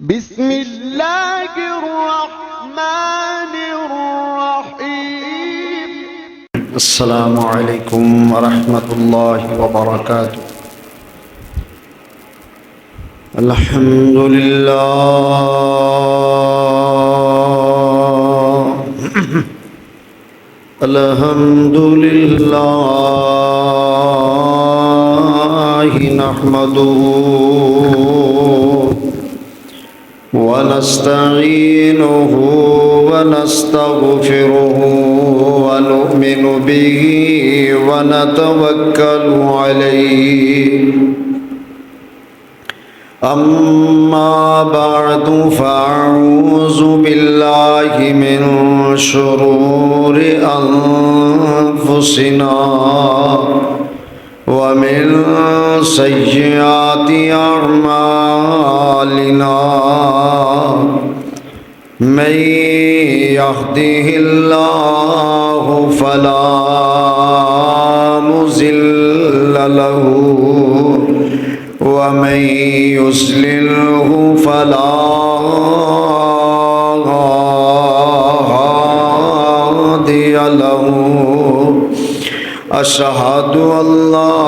بسم الله الرحمن الرحيم. السلام عليكم ورحمة الله وبركاته. الحمد لله الحمد لله نحمده ونستعينه ونستغفره ونؤمن به ونتوكل عليه. أما بعد فأعوذ بالله من شرور أنفسنا ومن سيئات أعمالنا. من يهده الله فلا مضل له ومن يضلله فلا هادي له. أشهد أن لا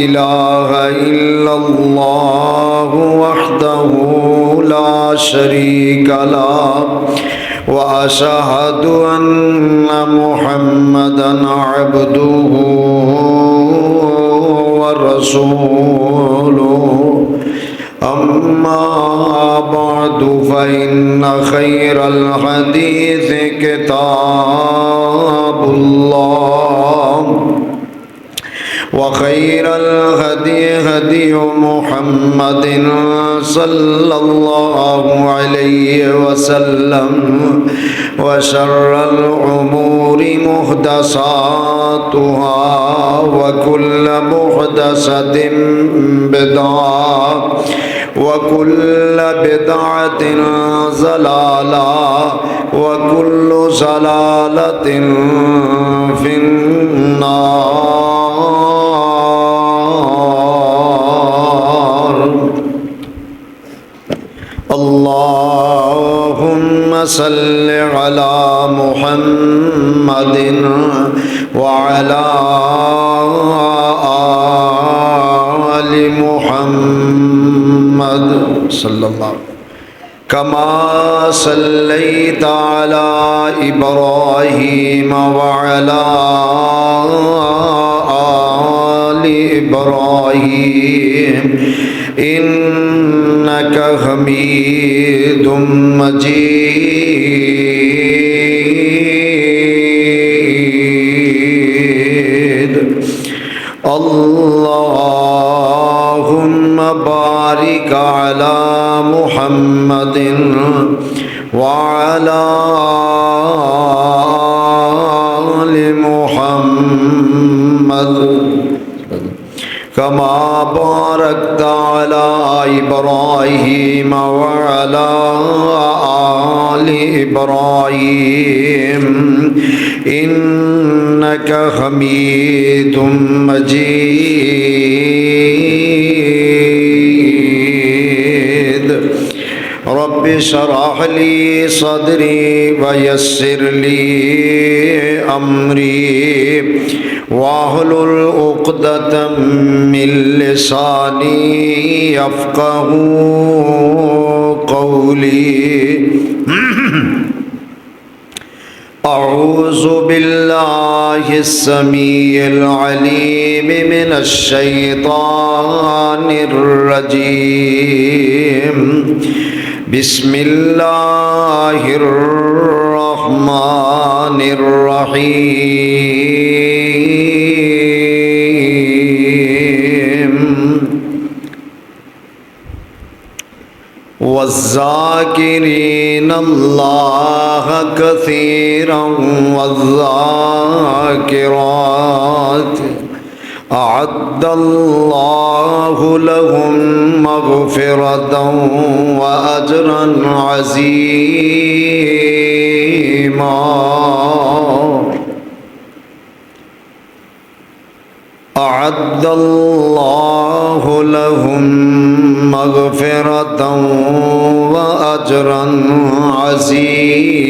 إله إلا الله وحده لا شريك له وأشهد أن محمدا عبده ورسوله. أما بعد فإن خير الحديث كتاب الله وخير الهدي هدي محمد صلى الله عليه وسلم وشر الأمور محدثاتها وكل محدثة بدعة وكل بدعة ضلالة وكل ضلالة في النار. اللهم صل على محمد وعلى آل محمد صلى الله عليه وسلم كما صليت على إبراهيم وعلى آل إبراهيم إنك حميد مجيد. اللهم بارك على محمد وعلى آل محمد كما باركت على إبراهيم وعلى آل إبراهيم إنك حميد مجيد. رب اشرح لي صدري ويسر لي أمري واحلل عقدة من لساني يفقهوا قولي. أعوذ بالله السميع العليم من الشيطان الرجيم. بسم الله الرحمن الرحيم. والذاكرين الله كثيرا والذاكرات أعد الله لهم مغفرة وأجرا عظيما. أعد الله لهم مغفرة وأجرا عظيما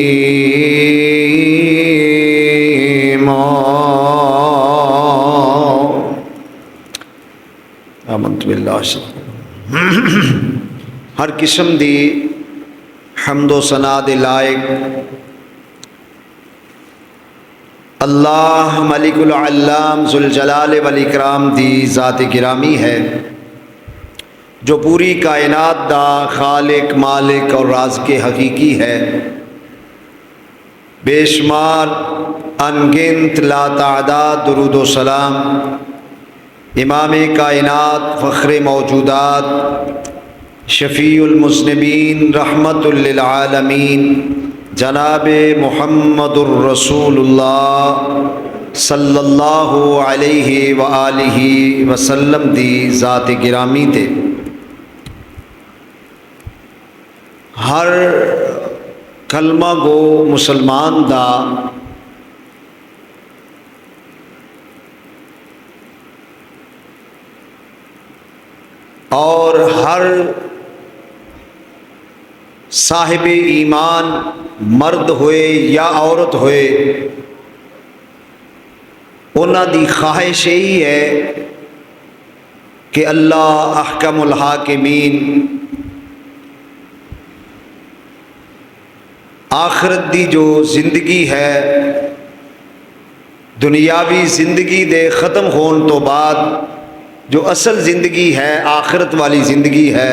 آمنت باللہ ہر قسم دی حمد و ثنا دے لائق اللہ ملک العلام ذوالجلال والاکرام دی ذات گرامی ہے جو پوری کائنات دا خالق مالک اور رازق حقیقی ہے، بے شمار انگنت لا تعداد درود و سلام امام کائنات فخر موجودات شفیع المذنبین رحمت للعالمین جناب محمد الرسول اللہ صلی اللہ علیہ وآلہ وسلم دی ذات گرامی تے ہر کلمہ گو مسلمان دا اور ہر صاحب ایمان مرد ہوئے یا عورت ہوئے انہاں دی خواہش یہی ہے کہ اللہ احکم الحاکمین آخرت دی جو زندگی ہے دنیاوی زندگی دے ختم ہون تو بعد جو اصل زندگی ہے آخرت والی زندگی ہے،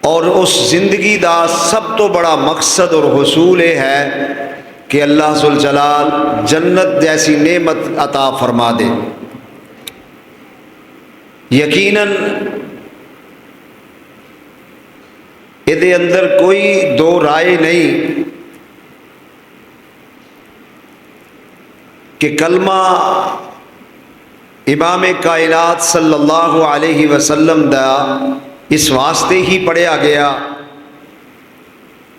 اور اس زندگی دا سب تو بڑا مقصد اور حصول یہ ہے کہ اللہ ذوالجلال جنت جیسی نعمت عطا فرما دے۔ یقیناً یہ اندر کوئی دو رائے نہیں کہ کلمہ امام کائنات صلی اللہ علیہ وسلم دا اس واسطے ہی پڑھیا گیا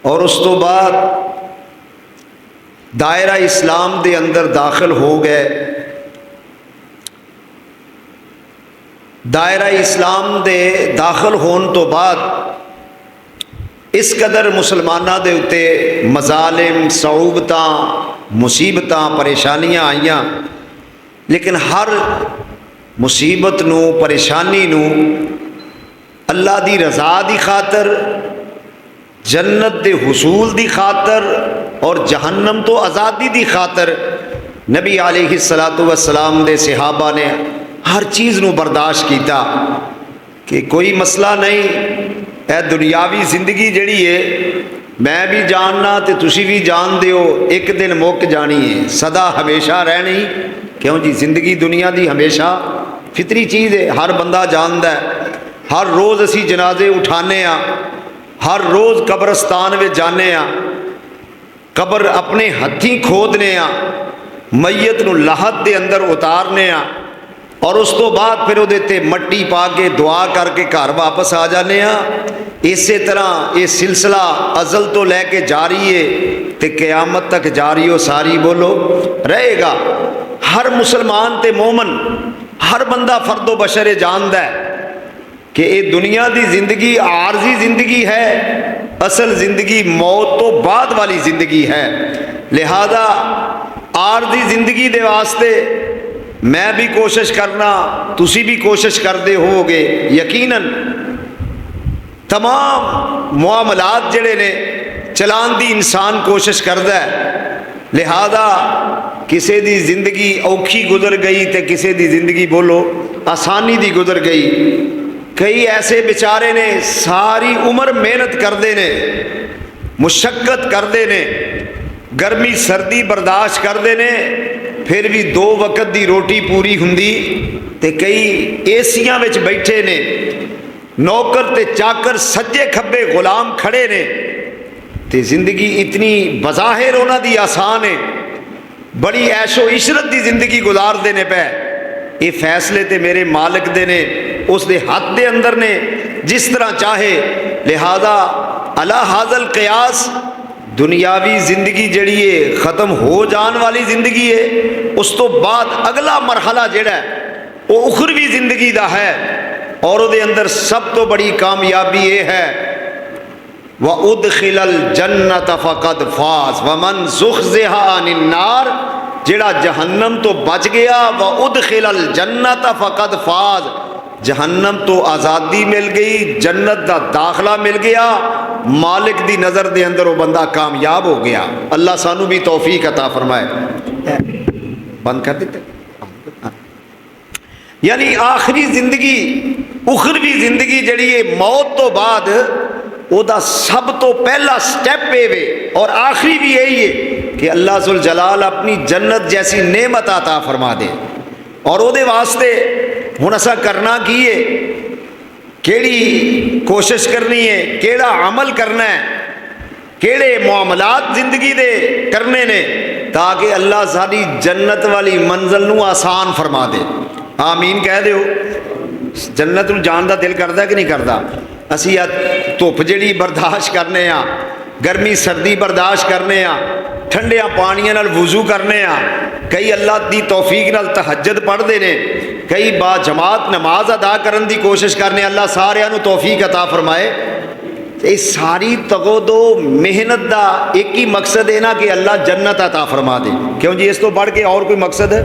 اور اس تو بعد دائرہ اسلام دے اندر داخل ہو گئے۔ دائرہ اسلام دے داخل ہون تو بعد اس قدر مسلمانہ دے اتے مظالم صعوبتاں مصیبتاں پریشانیاں آئیاں، لیکن ہر مصیبت نو پریشانی نو اللہ دی رضا دی خاطر جنت دے حصول دی خاطر اور جہنم تو آزادی دی خاطر نبی علیہ السلام دے صحابہ نے ہر چیز نو برداشت کیتا کہ کوئی مسئلہ نہیں، اے دنیاوی زندگی جڑی ہے میں بھی جاننا تے تسی بھی جان دیو ایک دن مک جانی ہے، سدا ہمیشہ رہنی کیوں جی زندگی دنیا دی ہمیشہ فطری چیز ہے، ہر بندہ جاندا ہے۔ ہر روز اسی جنازے اٹھانے ہاں، ہر روز قبرستان میں جانے ہاں، قبر اپنے ہتھیں کھودنے ہاں، میت نو لحد دے اندر اتارنے ہاں، اور اس تو بعد پھر وہ دیتے مٹی پا کے دعا کر کے گھر واپس آ جانے ہاں۔ اسی طرح یہ سلسلہ ازل تو لے کے جاری ہے تے قیامت تک جاری و ساری بولو رہے گا۔ ہر مسلمان تے مومن ہر بندہ فرد و بشر جاندا ہے کہ یہ دنیا دی زندگی عارضی زندگی ہے، اصل زندگی موت تو بعد والی زندگی ہے۔ لہذا عارضی زندگی دے واسطے میں بھی کوشش کرنا، تسی بھی کوشش کردے ہو گے، یقیناً تمام معاملات جڑے نے چلان دی انسان کوشش کردا ہے۔ لہذا کسی دی زندگی اوکھی گزر گئی تے کسی دی زندگی بولو آسانی دی گزر گئی۔ کئی ایسے بیچارے نے ساری عمر محنت کردے نے، مشقت کردے نے، گرمی سردی برداشت کردے نے، پھر بھی 2 وقت دی روٹی پوری ہوندی تے کئی ایسیاں وچ بیٹھے نے، نوکر تے چاکر سجے کھبے غلام کھڑے نے، تے زندگی اتنی بظاہر انہاں دی آسان ہے، بڑی عیش و عشرت دی زندگی گزار دینے پہ۔ یہ فیصلے تے میرے مالک دے نے، اس دے ہاتھ دے اندر نے، جس طرح چاہے۔ لہذا علی ھذا القیاس دنیاوی زندگی جڑی ہے ختم ہو جان والی زندگی ہے، اس تو بعد اگلا مرحلہ جڑا ہے وہ اخروی زندگی دا ہے۔ اور وہ دے اندر سب تو بڑی کامیابی یہ ہے وَأُدْخِلَ الْجَنَّةَ فَقَدْ فَازَ وَمَنْ زُحْزِحَ عَنِ النَّارِ، جڑا جہنم تو بچ گیا وَأُدْخِلَ الْجَنَّةَ فَقَدْ فَازَ، جہنم تو آزادی مل گئی، جنت دا داخلہ مل گیا، مالک دی نظر دے اندر وہ بندہ کامیاب ہو گیا۔ اللہ سانو بھی توفیق عطا فرمائے۔ بند کر دیتے، یعنی آخری زندگی، اخروی زندگی جڑی ہے موت تو بعد او دا سب تو پہلا سٹیپ وے اور آخری بھی یہی ہے کہ اللہ ذوالجلال اپنی جنت جیسی نعمت عطا فرما دے۔ اور او دے واسطے ہن اسا کرنا کی ہے، کیڑی کوشش کرنی ہے، کیڑا عمل کرنا ہے، کیڑے معاملات زندگی دے کرنے نے تاکہ اللہ ساری جنت والی منزل نو آسان فرما دے۔ آمین کہہ دیو۔ جنت نو جان دا دل کردا کہ نہیں کردا؟ اسی دھوپ جڑی برداشت کرنے ہاں، گرمی سردی برداشت کرنے ہاں، ٹھنڈیاں پانیاں نال وضو کرنے ہاں، کئی اللہ دی توفیق نال تہجد پڑھدے نے، کئی با جماعت نماز ادا کرن دی کوشش کرنے، اللہ سارے نو توفیق عطا فرمائے۔ اس ساری تگودو محنت دا ایک ہی مقصد ہے نا کہ اللہ جنت عطا فرما دے۔ کیوں جی اس تو بڑھ کے اور کوئی مقصد ہے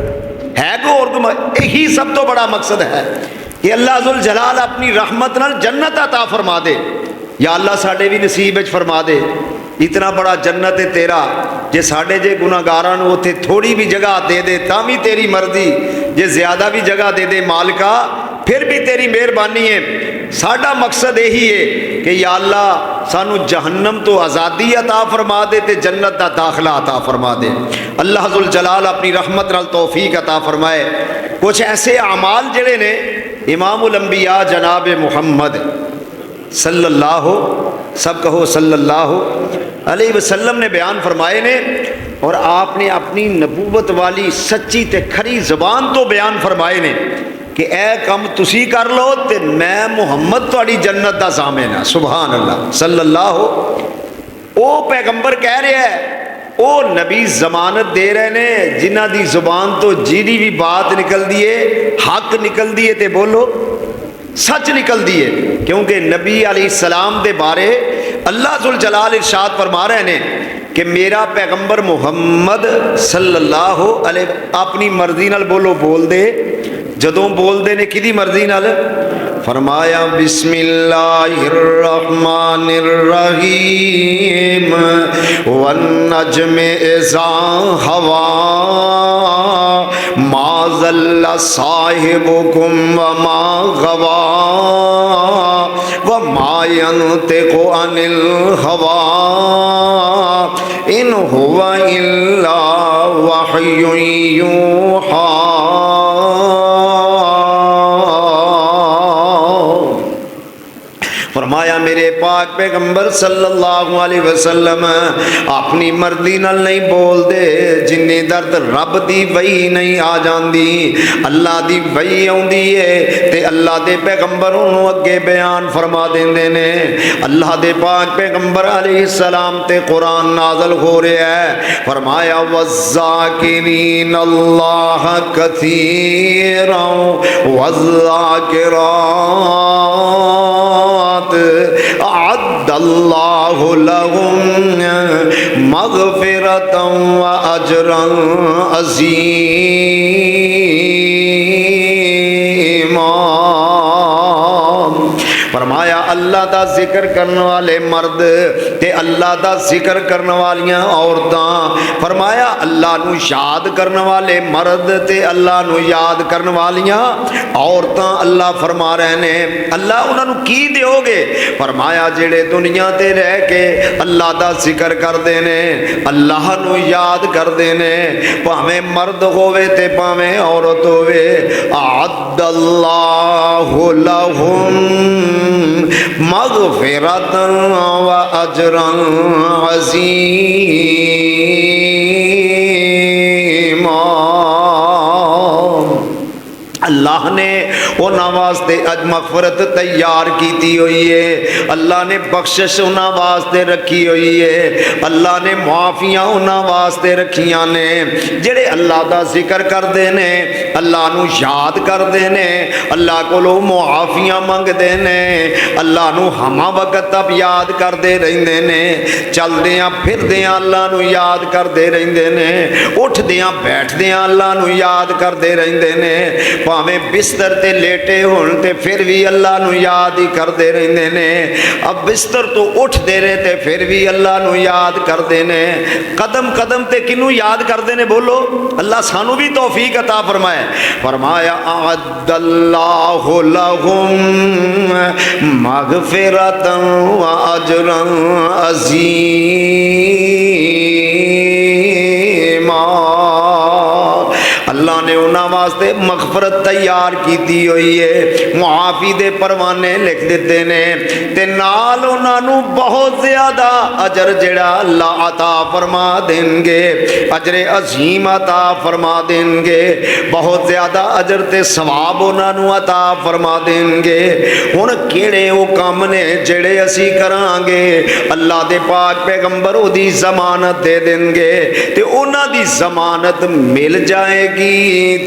کوئی اور کوئی؟ یہی سب تو بڑا مقصد ہے کہ اللہ ذوالجلال اپنی رحمت نال جنت عطا فرما دے۔ یا اللہ ساڈے بھی نصیب وچ فرما دے، اتنا بڑا جنت ہے تیرا، جے ساڈے جے گناہگاراں نوں اوتھے تھوڑی بھی جگہ دے دے تاں بھی تیری مرضی، جے زیادہ بھی جگہ دے دے مالکا پھر بھی تیری مہربانی ہے۔ ساڈا مقصد یہی ہے کہ یا اللہ سانو جہنم تو آزادی عطا فرما دے تے جنت دا داخلہ عطا فرما دے۔ اللہ ذوالجلال اپنی رحمت نال توفیق عطا فرمائے۔ کچھ ایسے اعمال جڑے نے امام الانبیاء جناب محمد صلی اللہ، سب کہو صلی اللہ علیہ وسلم نے بیان فرمائے نے، اور آپ نے اپنی نبوت والی سچی تے کھری زبان تو بیان فرمائے نے کہ اے کم تسی کر لو تے میں محمد تہاڈی جنت دا ضامن ہاں۔ سبحان اللہ، صلی اللہ۔ او پیغمبر کہہ رہا ہے، او نبی ضمانت دے رہے نے جنہ دی زبان تو جیڑی بھی بات نکل دیے حق نکل دیے تے بولو سچ نکل دیے، کیونکہ نبی علیہ السلام دے بارے اللہ ذوالجلال ارشاد فرما رہے ہیں کہ میرا پیغمبر محمد صلی اللہ علیہ اپنی مرضی نال بولو بول دے، جدوں بول دے نے کدی مرضی نال؟ فرمایا بسم اللہ الرحمن الرحیم والنجم اذا ہوا ما ضل صاحبکم وما غوا وما ينطق عن الهوى ان هو الا وحی یوحی۔ فرمایا میرے پاک پیغمبر صلی اللہ علیہ وسلم اپنی مرضی نال نہیں بول دے، جنی درد رب دی وحی نہیں آ جاندی، اللہ دی وحی آندی ہے تے اللہ دے پیغمبر انہوں اگے بیان فرما دیندے نے۔ اللہ دے پاک پیغمبر علیہ السلام تے قرآن نازل ہو رہا ہے۔ فرمایا والذاکرین اللہ کثیرا والذاکرات اعد اللہ لهم مغفرتا واجرا عظیما۔ فرمایا اللہ دا ذکر کرنے والے مرد تے اللہ دا ذکر کرنے والیاں عورتاں، فرمایا اللہ نو یاد کرنے والے مرد تے اللہ نو یاد کرنے والیاں عورتاں، اللہ فرما رہے نے اللہ انہاں نو کی دیو گے؟ فرمایا جڑے دنیا تے رہ کے اللہ دا ذکر کردے نے، اللہ نو یاد کردے نے، پاویں مرد ہووے تے پاویں عورت ہووے، اعد اللہ لہم مغفرتا و اجرا عظیما۔ اللہ نے انہاں واسطے اج مغفرت تیار کیتی ہوئی ہے، اللہ نے بخشش انہاں واسطے رکھی ہوئی ہے، اللہ نے معافیاں انہاں واسطے رکھیاں نے جڑے اللہ دا ذکر کردے نے، اللہ نو یاد کردے نے، اللہ کولو معافیاں منگدے نے، اللہ نو ہما وقت تب یاد کردے رہندے نے، چلدیاں پھردیاں اللہ نو یاد کردے رہندے نے، اٹھدیاں بیٹھدیاں اللہ نو یاد کردے رہندے نے، پاویں بستر تے لیٹے ہون تے پھر بھی اللہ نو یاد ہی کردے رہندے نے، اب بستر تو اٹھ دے رہے تے پھر بھی اللہ نو یاد کردے نے، قدم قدم تے کنو یاد کردے نے بولو؟ اللہ سانو بھی توفیق عطا فرمائے۔ فرمایا اعد اللہ لہم مغفرۃ و اجرا عظیما، اللہ نے انہاں واسطے مغفرت تیار کیتی ہوئی ہے، معافی دے پروانے لکھ دیتے نے، تے نال انہاں نو بہت زیادہ اجر جڑا اللہ عطا فرما دیں گے، اجر عظیم عطا فرما دیں گے، بہت زیادہ اجر تے ثواب انہاں نو عطا فرما دیں گے۔ ہن کیڑے او کام نے جڑے اسی کران گے، اللہ دے پاک پیغمبر او دی ضمانت دے دیں گے تے انہاں دی ضمانت مل جائے گی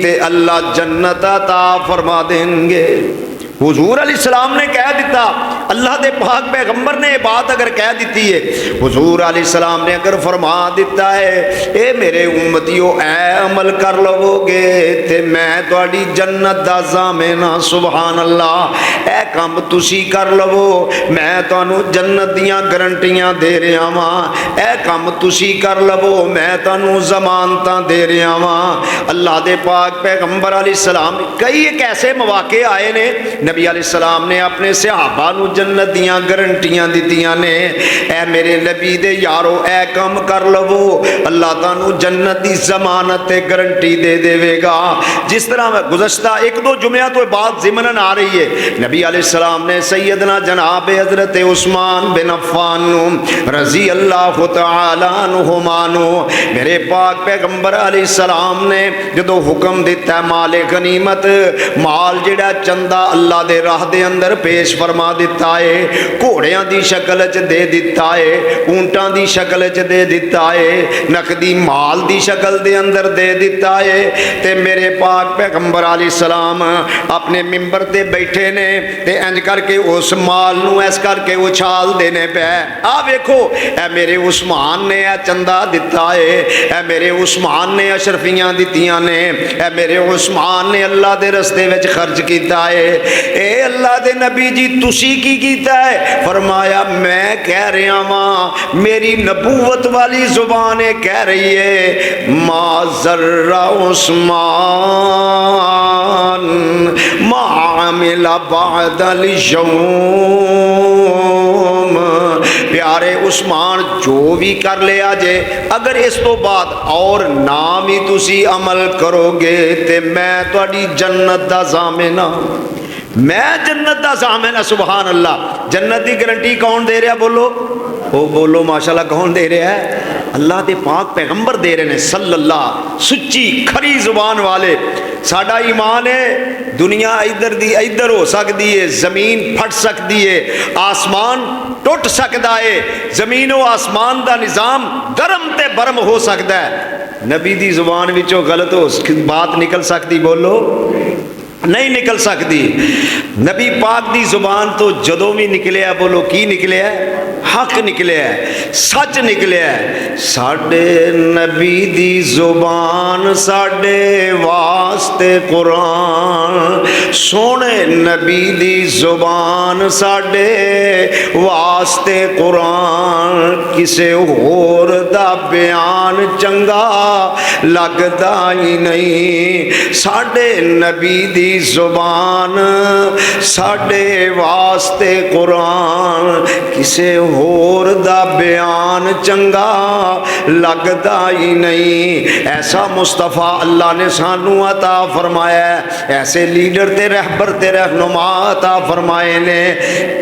تے اللہ جنت عطا فرما دیں گے۔ حضور علیہ السلام نے کہہ دیتا، اللہ دے پاک پیغمبر نے یہ بات اگر کہہ دیتی ہے، حضور علیہ السلام نے اگر فرما دیتا ہے اے میرے امتیو اے عمل کر لو گے تے میں تواڈی جنت دا ضامن ہاں، سبحان اللہ، اے کام تسی کر لو میں تانوں جنت دیاں گارنٹیاں دے رہا ہاں، اے کام تسی کر لو میں تانوں ضمانتاں دے رہا ہاں۔ اللہ دے پاک پیغمبر علیہ السلام کئی ایک ایسے مواقع آئے نے، نبی علیہ السلام نے اپنے صحابہ نو جنت دیاں گارنٹیاں دتیاں نے، اے میرے نبی دے یارو اے کام کر لو اللہ تانوں جنت دی ضمانت تے گارنٹی دے دے گا۔ جس طرح گزشتہ ایک دو جمعہ تو بات ضمناً آ رہی ہے، نبی علیہ السلام نے سیدنا جناب حضرت عثمان بن عفان رضی اللہ تعالی عنہما نو میرے پاک پیغمبر علیہ السلام نے جدو حکم دیتا ہے مال غنیمت، مال جڑا چندہ اللہ دے راہ دے اندر پیش فرما دیتا ہے، گھوڑیاں دی شکل چ دے دیتا ہے، اونٹاں دی شکل چ دے دیتا ہے، نقدی مال دی شکل دے اندر دے دیتا ہے، تے میرے پاک پیغمبر علیہ السلام اپنے منبر تے بیٹھے نے تے انج کر کے اس مال نو ایس کر کے اچھال دینے پہ، آ ویکھو اے میرے عثمان نے اے چندہ دیتا ہے، اے میرے عثمان نے اشرفیاں دتیاں نے، اے میرے عثمان نے اللہ دے رستے وچ خرچ کیتا ہے۔ اے اللہ دے نبی جی تسی کی کیتا ہے؟ فرمایا میں کہہ رہا ہاں، میری نبوت والی زبان کہہ رہی ہے ما ذر عثمان ما عمل بعد اليوم، پیارے عثمان جو بھی کر لیا جے اگر اس تو بعد اور نام ہی تسی عمل کرو گے تے میں تواڈی جنت دا ضامن ہاں، میں جنت دا ضامن ہاں۔ سبحان اللہ، جنت دی گارنٹی کون دے رہا بولو؟ او بولو ماشاءاللہ کون دے رہا ہے؟ اللہ دے پاک پیغمبر دے رہے ہیں صلی اللہ، سچی کھری زبان والے۔ ساڈا ایمان ہے دنیا ادھر دی ادھر ہو سکتی ہے، زمین پھٹ سکتی ہے، آسمان ٹوٹ سکتا ہے، زمین و آسمان دا نظام درم تے برم ہو سکتا ہے، نبی دی زبان وچوں غلط ہو بات نکل سکتی بولو؟ نہیں نکل سکتی۔ نبی پاک دی زبان تو جدوں بھی نکلیا بولو کی نکلیا ہے؟ حق نکلیا ہے، سچ نکلیا ہے۔ ساڈے نبی دی زبان ساڈے واسطے قرآن، سونے نبی دی زبان ساڈے واسطے قرآن، کسے ہور دا بیان چنگا لگدا ہی نہیں، ساڈے نبی دی زبان ساڈے واسطے قرآن، کسے ہور دا بیان چنگا لگدا ہی نہیں۔ ایسا مصطفیٰ اللہ نے سانو عطا فرمایا ہے، ایسے لیڈر تے رہبر تے رہنما عطا فرمائے نے۔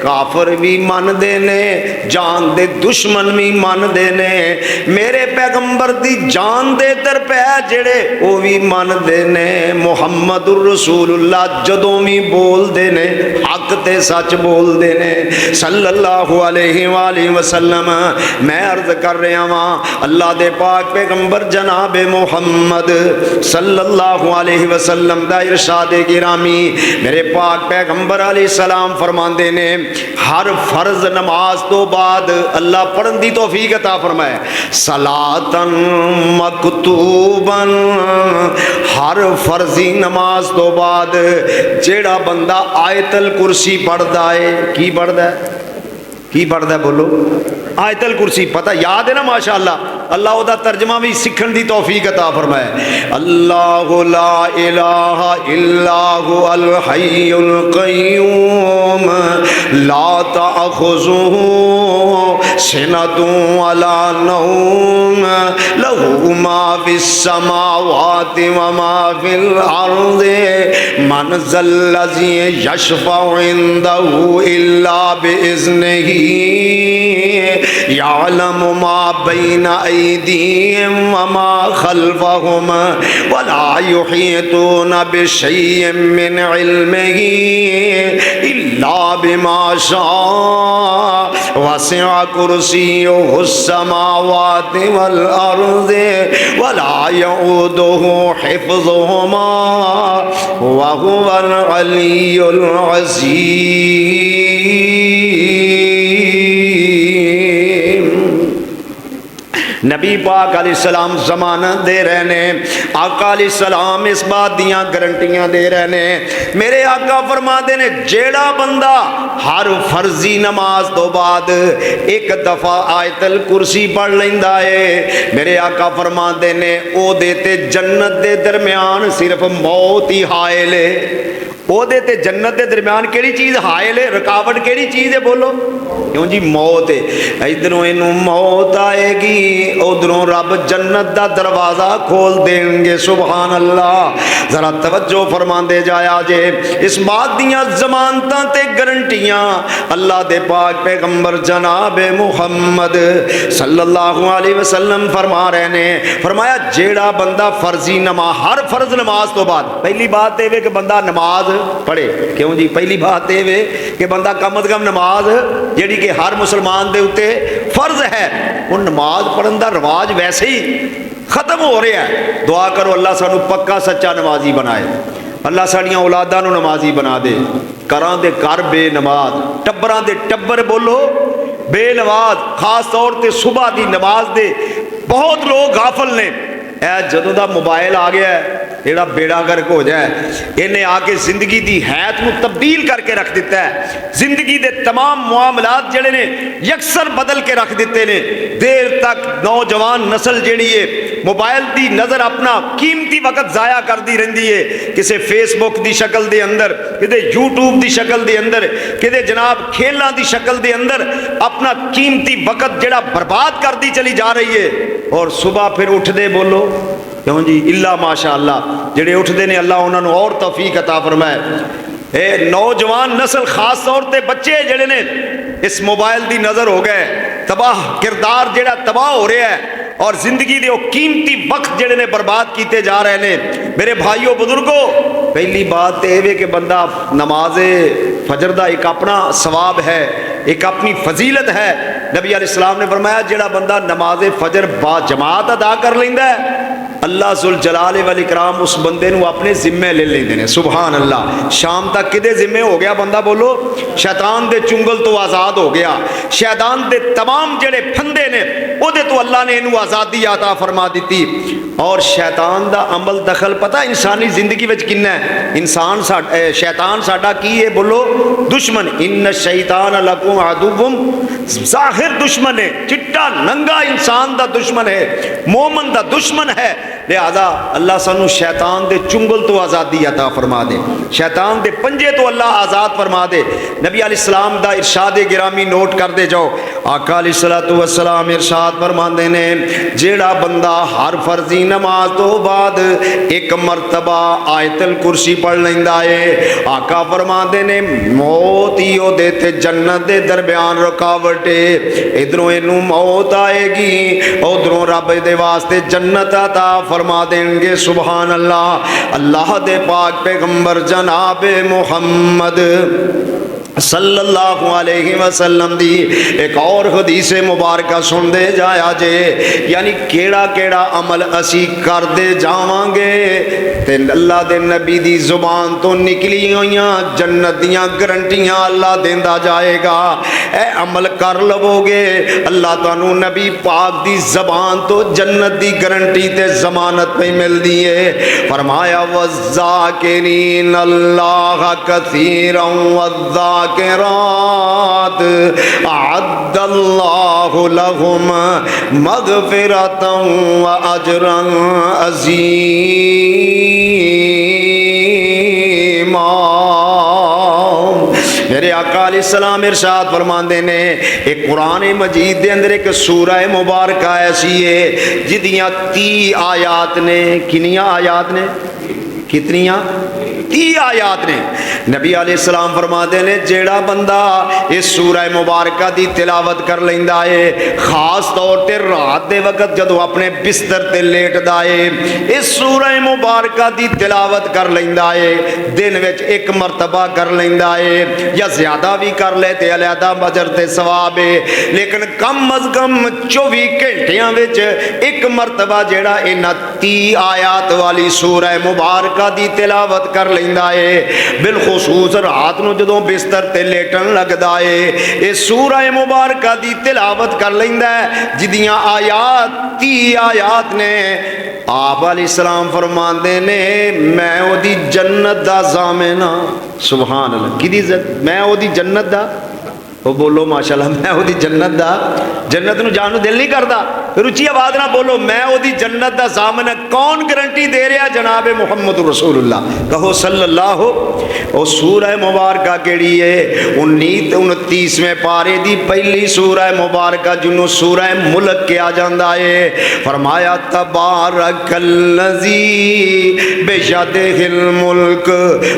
کافر بھی من دے نے، جان دے دشمن بھی من دے نے، میرے پیغمبر دی جان دے در پہ جڑے وہ بھی من دے نے۔ محمد الرسول اللہ جدوں بھی بول دے نے حق تے سچ بول دے نے صلی اللہ علیہ وآلہ وسلم۔ میں عرض کر رہا ہاں اللہ دے پاک پیغمبر جناب محمد صلی اللہ علیہ وسلم دا ارشاد گرامی، میرے پاک پیغمبر علیہ السلام فرماندے نے ہر فرض نماز تو بعد اللہ پڑھن دی توفیق عطا فرمائے صلاۃً مکتوباً، ہر فرضی نماز تو بعد جیڑا بندہ آیت الکرسی پڑھدا ہے، کی پڑھدا ہے؟ کی پڑھدا ہے بولو؟ آیت الکرسی پتہ یاد ہے نا ماشاءاللہ۔ اللہ او دا ترجمہ بھی سکھن دی توفیق عطا فرمائے۔ اللہ لا الہ الا هو الحی القیوم لا تأخذہ سنۃ ولا نوم لہ ما فی السماوات وما فی الارض من ذا الذی یشفع عندہ الا بإذنہ یعلم ما بین ایدیہم وما خلفہم ولا یحیطون بشیء من علمہ الا بما شاء وسع کرسیہ السماوات والارض ولا یعودہ حفظہما وہو العلی العظیم۔ نبی پاک علیہ السلام ضمانت دے رہنے، آقا علیہ السلام اس بات دیاں گارنٹیاں دے رہنے۔ میرے آقا فرما دے نے جیڑا بندہ ہر فرضی نماز تو بعد ایک دفعہ آیت الکرسی پڑھ لیندا ہے، میرے آقا فرما دے نے او دیتے جنت دے درمیان صرف موت ہی حائل ہے۔ او دیتے جنت دے درمیان کیڑی چیز حائل ہے؟ رکاوٹ کیڑی چیز ہے بولو؟ کیوں جی موت ہے۔ ادھروں اینوں موت آئے گی، ادھروں رب جنت دا دروازہ کھول دیں گے، سبحان اللہ۔ ذرا توجہ فرمان دے جایا جے، اس بات دیاں ضمانتاں تے گارنٹیاں اللہ دے پاک پیغمبر جناب محمد صلی اللہ علیہ وسلم فرما رہے نے۔ فرمایا جیڑا بندہ فرضی نماز، ہر فرض نماز تو بعد، پہلی بات یہ ہے کہ بندہ نماز پڑھے۔ کیوں جی؟ پہلی بات یہ ہے کہ بندہ کم از کم نماز جیڑی کہ ہر مسلمان دے اتے فرض ہے، وہ نماز پڑھن دا رواج ویسے ہی ختم ہو رہا ہے۔ دعا کرو اللہ سانو پکا سچا نمازی بنائے، اللہ ساڑیاں اولاداں نو نمازی بنا دے، کراں دے کر بے نماز، ٹبراں دے ٹبر بولو بے نماز، خاص طور تے صبح دی نماز دے بہت لوگ غافل نے۔ اے جدوں دا موبائل آ گیا ہے ایڑا بیڑا گرک ہو جائے، انہیں آ کے زندگی دی حیات میں تبدیل کر کے رکھ دیتا ہے۔ زندگی دے تمام معاملات جڑے نے یکسر بدل کے رکھ دیتے نے۔ دیر تک نوجوان نسل جڑی ہے موبائل دی نظر اپنا قیمتی وقت ضائع کر دی رہندی ہے، کسے فیس بک دی شکل دے اندر، کدے یوٹیوب دی شکل دے اندر، کدے جناب کھیلاں دی شکل دے اندر اپنا قیمتی وقت جڑا برباد کر دی چلی جا رہی ہے۔ اور صبح پھر اٹھ دے بولو کیوں جی؟ اللہ ماشاء اللہ جڑے اٹھ دے نے اللہ انہوں نے اور توفیق عطا فرمائے۔ اے نوجوان نسل خاص طور تے بچے جڑے نے اس موبائل دی نظر ہو گئے، تباہ کردار جڑا تباہ ہو رہا ہے، اور زندگی دے وہ قیمتی وقت جڑے نے برباد کیتے جا رہے نے۔ میرے بھائیو بزرگو، پہلی بات یہ ہے کہ بندہ نماز فجر دا ایک اپنا ثواب ہے، ایک اپنی فضیلت ہے۔ نبی علیہ السلام نے فرمایا جڑا بندہ نماز فجر با جماعت ادا کر لیندا ہے، اللہ ذوالجلال والاکرام اس بندے نو اپنے ذمے لے لیندے نے، سبحان اللہ۔ شام تک کدے ذمے ہو گیا بندہ بولو؟ شیطان دے چنگل تو آزاد ہو گیا، شیطان دے تمام جڑے پھندے نے او دے تو اللہ نے انو آزادی عطا فرما دیتی۔ اور شیطان دا عمل دخل پتہ انسانی زندگی وچ کنا ہے؟ انسان شیطان ساڈا کی ہے بولو؟ دشمن۔ ان الشیطان لکم عدو، ظاہر دشمن ہے، چٹا ننگا انسان دا دشمن ہے، مومن دا دشمن ہے۔ لہذا اللہ سانو شیطان دے چنگل تو آزادی عطا فرما دے، شیطان دے پنجے تو اللہ آزاد فرما دے۔ نبی علیہ السلام دا ارشاد گرامی نوٹ کر دے جاؤ، آقا علیہ السلام ارشاد فرماندے نے جیڑا بندہ ہر فرضی نماز تو بعد ایک مرتبہ آیت الکرسی پڑھ لیندا ہے، آقا فرماندے نے موت ہی او دے تے جنت دے درمیان رکاوٹ ہے، ادھروں اینو موت آئے گی ادھروں رب دے واسطے جنت عطا فرما دیں گے۔ سبحان اللہ۔ اللہ دے پاک پیغمبر جناب محمد صلی اللہ علیہ وسلم دی ایک اور حدیث مبارکہ سن دے جایا جے، یعنی کیڑا کیڑا عمل اسی کر دے جاواں گے تے اللہ دے نبی دی زبان تو نکلی ہویاں جنت دیاں گارنٹیاں اللہ دیندا جائے گا۔ اے عمل کر لو گے اللہ تانوں نبی پاک دی زبان تو جنت دی گارنٹی تے ضمانت پہ ملدی ہے۔ فرمایا والذاکرین اللہ کثیرا والذاکرات اعد اللہ لهم مغفرۃ واجرا عظیما۔ میرے آقا علیہ السلام ارشاد فرماندے نے ایک قرآن مجید دے اندر ایک سورہ مبارکہ ایسی ہے جدیاں 30 آیات نے، کنیاں آیات نے، کتنیاں 30 آیات نے۔ نبی علیہ السلام فرماتے نے جیڑا بندہ اس سورہ مبارکہ دی تلاوت کر لیندا ہے، خاص طور تے رات دے وقت جدو اپنے بستر تے لیٹدا ہے، اس سورہ مبارکہ دی تلاوت کر لیندا ہے، دن وچ ایک مرتبہ کر لیندا ہے یا زیادہ بھی کر لے تے علیحدہ اجر تے ثواب ہے، لیکن کم از کم 24 گھنٹیاں وچ ایک مرتبہ جیڑا انہاں 30 آیات والی سورہ مبارکہ دی تلاوت کر لیندا ہے، بالخصوص رات نو جدوں بستر تے لیٹن لگدا ہے، اے سورہ مبارکہ دی تلاوت کر لیندا ہے جدیاں آیات 30 آیات نے۔ آپ علیہ السلام فرماندے نے میں او دی جنت دا ضامن ہاں۔ سبحان اللہ، کدی میں او دی جنت دا، وہ بولو ماشاءاللہ میں او دی جنت دا، جنت نو جان نو دل نہیں کردا، رچی آواز نہ بولو میں او دی جنت دا ضامن ہے۔ کون گارنٹی دے رہا؟ جناب محمد رسول اللہ، کہو صلی اللہ۔ او سورہ مبارکہ کیڑی ہے؟ 29ویں پارے دی پہلی سورہ مبارکہ جنوں سورہ ملک کیا جاندا ہے۔ فرمایا تبارک الذی بیدہ الملک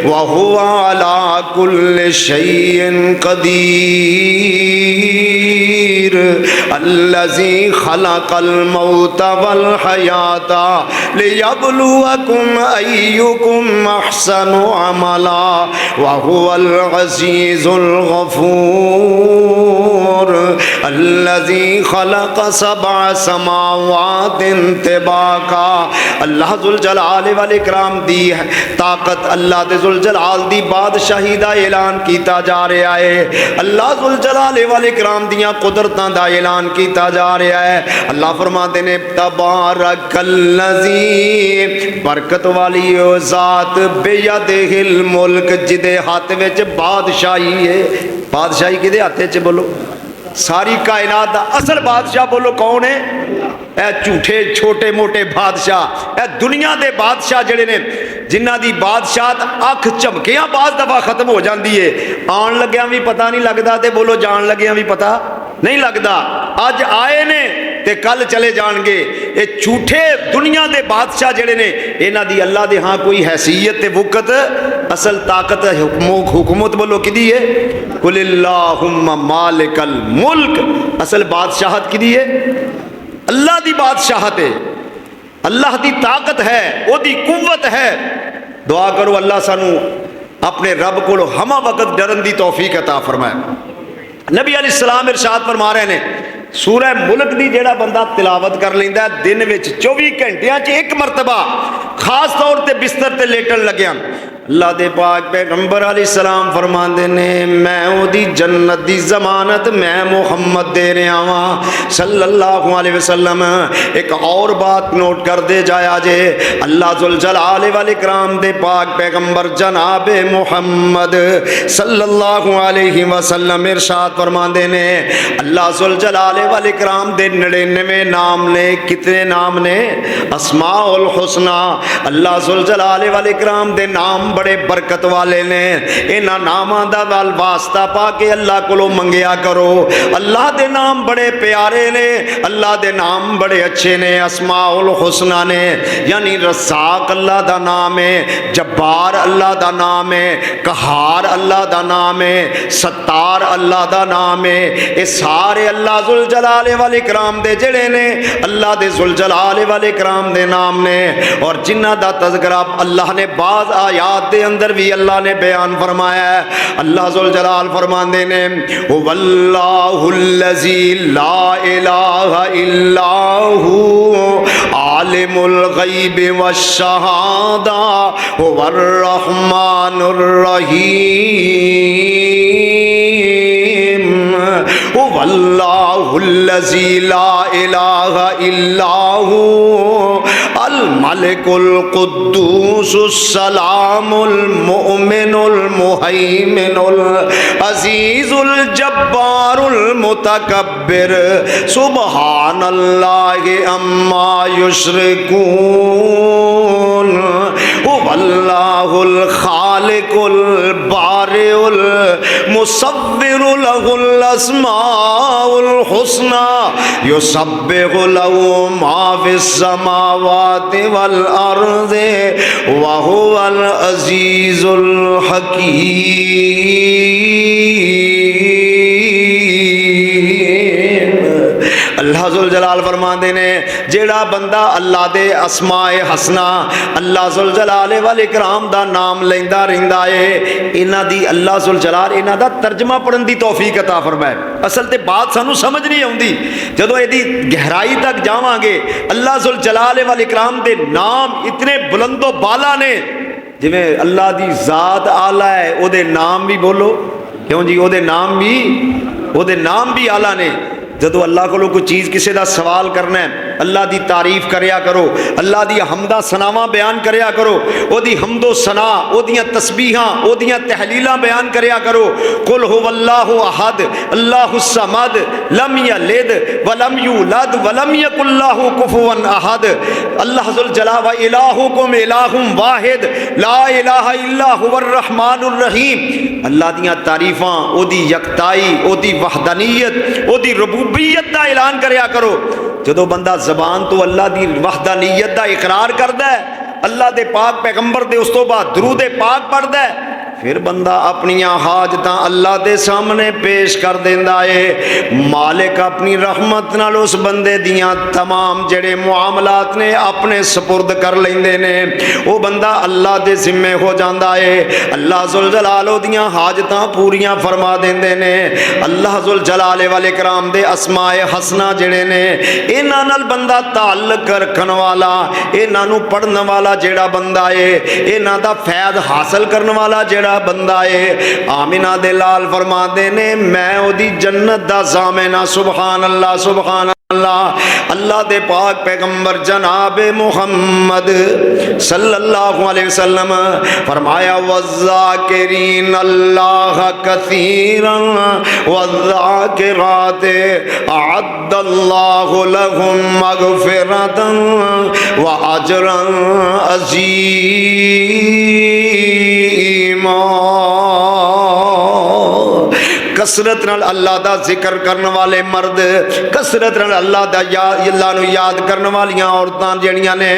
وہو علی کل شیء قدیر الذی خلق الموت والحیات لیبلوکم ایکم احسن عملا وهو العزیز الغفور الذی خلق 7 سماوات طباقا۔ اللہ ذوالجلال والاکرام دی طاقت، اللہ دے ذوالجلال دی بادشاہی دا اعلان کیتا جا رہا ہے، اللہ ذوالجلال والاکرام دیاں قدرتاں دا اعلان کیتا جا رہا ہے۔ اللہ فرماتے نے تبارک الذی، برکت والی او ذات، بیدہ الملک، جدے ہاتھ وچ بادشاہی ہے۔ بادشاہی کدے ہاتھ وچ؟ بولو ساری کائنات دا اصل بادشاہ بولو کون ہے؟ اے جھوٹے چھوٹے موٹے بادشاہ، اے دنیا دے بادشاہ جڑے نے جنہ دی بادشاہت اکھ چمکیاں بعض دفعہ ختم ہو جاندی ہے، آن لگیاں بھی پتہ نہیں لگدا تے بولو جان لگیاں بھی پتہ نہیں لگدا، اج آئے نے تے کل چلے جان گے۔ اے جھوٹے دنیا دے بادشاہ جڑے نے انہاں دی اللہ دے ہاں کوئی حیثیت تے وقت، اصل طاقت حکومت بولو کدی ہے؟ قل اللہم مالک الملک، اصل بادشاہت کدی ہے؟ اللہ دی بادشاہت ہے، اللہ دی طاقت ہے، او دی قوت ہے۔ دعا کرو اللہ سانو اپنے رب کو ہمہ وقت ڈرن دی توفیق عطا فرمائے۔ نبی علیہ السلام ارشاد فرما رہے ہیں سورہ ملک دی جیڑا بندہ تلاوت کر لیندا ہے دن وچ 24 گھنٹیاں چ ایک مرتبہ، خاص طور تے بستر تے لیٹن لگیاں، اللہ دے پاک پیغمبر علیہ السلام فرماندے نے میں او دی جنت دی ضمانت میں محمد دے رہا ہاں صلی اللہ علیہ وسلم۔ ایک اور بات نوٹ کر دے جایا جے، اللہ ذوالجلال والاکرام دے پاک پیغمبر جناب محمد صلی اللہ علیہ وسلم ارشاد فرماندے نے اللہ ذوالجلال والاکرام دے 99 نام نے۔ کتنے نام نے؟ اسماء الحسنہ۔ اللہ ذوالجلال والاکرام دے نام بڑے برکت والے نے، انہاں ناماں دا وال واسطہ پا کے اللہ کولو منگیا کرو۔ اللہ دے نام بڑے پیارے نے، اللہ دے نام بڑے اچھے نے، اسماء الحسنہ نے، یعنی رزاق اللہ دا نام ہے، جبار اللہ دا نام ہے، قہار اللہ دا نام ہے، ستار اللہ دا نام ہے۔ یہ سارے اللہ ذوالجلال والاکرام دے جڑے نے اللہ دے ذوالجلال والاکرام دے نام نے، اور جنہ دا تذکرہ اللہ نے بعض آیات دے اندر بھی اللہ نے بیان فرمایا ہے۔ اللہ ذوالجلال فرماندے نے واللہ الذی لا الہ الا هو عالم الغیب والشہادہ هو الرحمن الرحیم واللہ الذی لا الہ الا هو الملک القدوس السلام المؤمن المہیمن العزیز الجبار المتکبر سبحان اللہ اما یشرکون واللہ الخالق البارئ المصور له الاسماء الحسنى یسبح له ما فی السماوات والارض وهو العزیز الحکیم۔ اللہ ذوالجلال فرماندے نے جیڑا بندہ اللہ دے اسماء حسنہ اللہ ذوالجلال والاکرام دا نام لیندا رہندا ہے، انہاں دی اللہ ذوالجلال انہاں دا ترجمہ پڑھن دی توفیق عطا فرمائے۔ اصل تے بات سانو سمجھ نہیں آوندی، جدوں ایدی گہرائی تک جاواں گے اللہ ذوالجلال والاکرام دے نام اتنے بلند و بالا نے، جویں اللہ دی ذات اعلی ہے او دے نام بھی بولو کیوں جی، او دے نام بھی اعلی نے۔ جدو اللہ کو کوئی چیز کسی دا سوال کرنا ہے اللہ دی تعریف کریا کرو، اللہ دی حمدہ ثناواں بیان کریا کرو، او دی حمد و ثنا، او دیاں تسبیحاں، او دیاں تحلیلاں بیان کریا کرو۔ قل هو اللہ احد اللہ الصمد لم یلد ولم یولد ولم یکن له کفوا احد اللہ ذوالجلال و الہکم الہ واحد لا الہ الا هو الرحمن الرحیم۔ اللہ دیاں تعریفاں، او دی یکتائی، او دی وحدانیت، او دی ربوبیت دا اعلان کریا کرو۔ جدو بندہ زبان تو اللہ دی وحدانیت دا اقرار کردا ہے، اللہ دے پاک پیغمبر دے اس تو بعد درود پاک پڑھدا ہے، پھر بندہ اپنی حاجتاں اللہ دے سامنے پیش کر دیندا ہے۔ مالک اپنی رحمت نال اس بندے دیاں تمام جڑے معاملات نے اپنے سپرد کر لیندے نے، وہ بندہ اللہ دے ذمے ہو جاندا ہے۔ اللہ ذوالجلال دیاں حاجتاں پوریاں فرما دیندے نے۔ اللہ ذوالجلال والاکرام دے اسماء حسنہ جڑے نے انہاں نال بندہ تعلق رکھن والا، انہاں نو پڑھن والا جڑا بندہ ہے، انہاں دا فیض حاصل کرن والا جڑا بندہ ہے، آمینہ دے لال فرما دے نے میں او دی جنت دا ضامن ہاں۔ سبحان اللہ سبحان اللہ۔ اللہ دے پاک پیغمبر جناب محمد صلی اللہ علیہ وسلم فرمایا والذاکرین اللہ کثیرا والذاکرات اعد اللہ لهم مغفرتا واجرا عظیما۔ کثرت نال اللہ دا ذکر کرن والے مرد، کثرت نال اللہ دا اللہ نو یاد کرن والیاں عورتاں جڑیاں نے،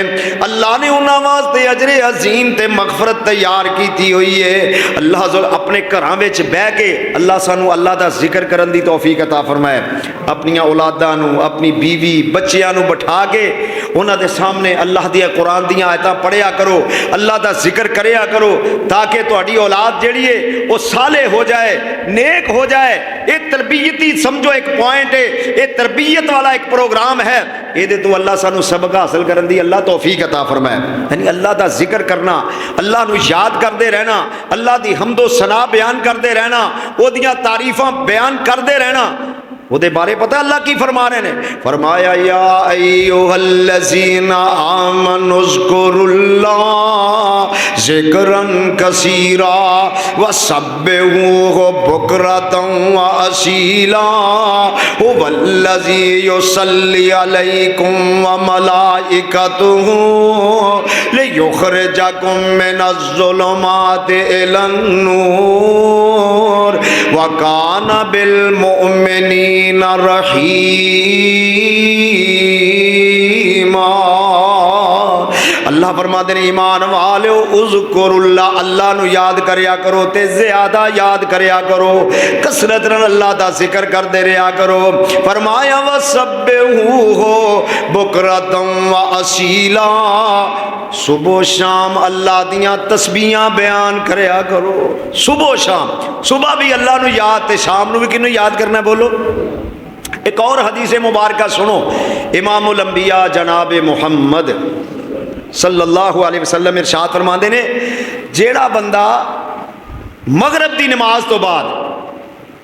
اللہ نے انہاں واسطے اجر عظیم تے مغفرت تیار کیتی ہوئی ہے۔ اللہ اپنے گھراں وچ بیٹھ کے اللہ سانو اللہ دا ذکر کرن دی توفیق عطا فرمائے۔ اپنی اولاداں نو، اپنی بیوی بچیاں نو بٹھا کے انہاں دے سامنے اللہ دی قرآن دیاں آیتاں پڑھیا کرو، اللہ دا ذکر کریا کرو، تاکہ تہاڈی اولاد جیڑی ہے وہ صالح ہو جائے، نیک ہو جائے۔ یہ تربیتی سمجھو ایک پوائنٹ ہے، یہ تربیت والا ایک پروگرام ہے، یہ تو اللہ سانو سبق حاصل کرن دی اللہ توفیق عطا فرمائے۔ یعنی اللہ دا ذکر کرنا، اللہ نو یاد کردے رہنا، اللہ دی حمد و ثنا بیان کردے رہنا، وہ دیاں تعریفاں بیان کردے رہنا۔ وہ دے بارے پتہ اللہ کی فرما رہے ہیں، فرمایا یا ایھا الذین آمنوا اذکروا اللہ ذکرا کثیرا وسبحوہ بکرۃ واصیلا ھو الذی یصلی علیکم وملائکتہ لیخرجکم من الظلمات الی النور وکان بالمؤمنین رحیما۔ اللہ فرماتے ہیں ایمان والو اذکر اللہ، اللہ نو یاد کریا کرو تے زیادہ یاد کریا کرو، کثرت نال اللہ دا ذکر کردے رہیا کرو۔ فرمایا وسبحوہ بکرۃ واصیلا، صبح و شام اللہ دیاں تسبیحاں بیان کریا کرو، صبح و شام، صبح بھی اللہ نو یاد تے شام نو بھی کنوں یاد کرنا ہے، بولو۔ ایک اور حدیث مبارکہ سنو، امام الانبیاء جناب محمد صلی اللہ علیہ وسلم ارشاد فرماندے نے، جیڑا بندہ مغرب دی نماز تو بعد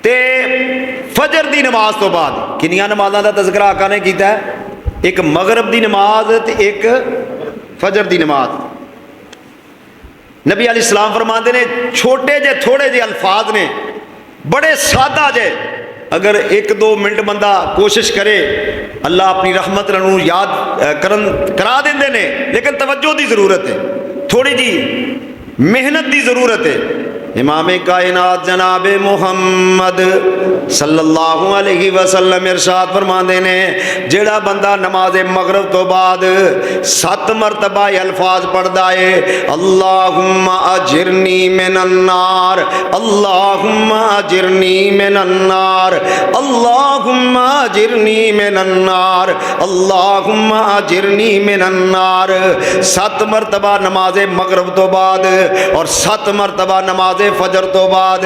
تے فجر دی نماز تو بعد، کنیاں نمازاں دا تذکرہ آقا نے کیتا ہے، ایک مغرب دی نماز تے ایک فجر دی نماز۔ نبی علیہ السلام فرماندے نے چھوٹے جے تھوڑے جے الفاظ نے، بڑے سادہ جے، اگر ایک دو منٹ بندہ کوشش کرے اللہ اپنی رحمت نوں یاد کرا دیندے نے، لیکن توجہ دی ضرورت ہے، تھوڑی جی محنت دی ضرورت ہے۔ امام کائنات جناب محمد صلی اللہ علیہ وسلم ارشاد فرماندے نے، جیڑا بندہ نماز مغرب تو بعد 7 مرتبہ الفاظ پڑھدا ہے، اللہم اجرنی من النار، اللہم اجرنی من النار، اللہم اجرنی من النار، اللہم اجرنی من النار، 7 مرتبہ نماز مغرب تو بعد اور 7 مرتبہ نماز فجر تو بعد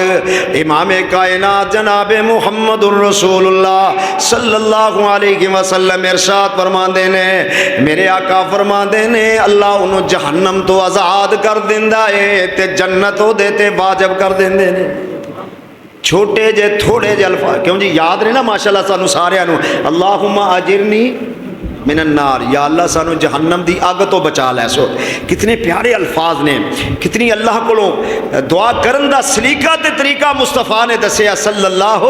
امام کائنات جناب محمد الرسول اللہ صلی اللہ علیہ وسلم ارشاد فرماندے نے، میرے آقا فرماندے نے اللہ انہوں جہنم تو آزاد کر دیندا ہے تے جنت او دے تے واجب کر دیندے نے۔ چھوٹے جے تھوڑے جے الفاظ، کیوں جی یاد نے نا ماشاءاللہ سانو سارے نو، اللہم اجرنی من النار، یا اللہ سانو جہنم دی آگ تو بچا لے سو۔ کتنے پیارے الفاظ نے، کتنی اللہ کو دعا کرن دا سلیقہ تے طریقہ مصطفیٰ نے دسیا صلی اللہ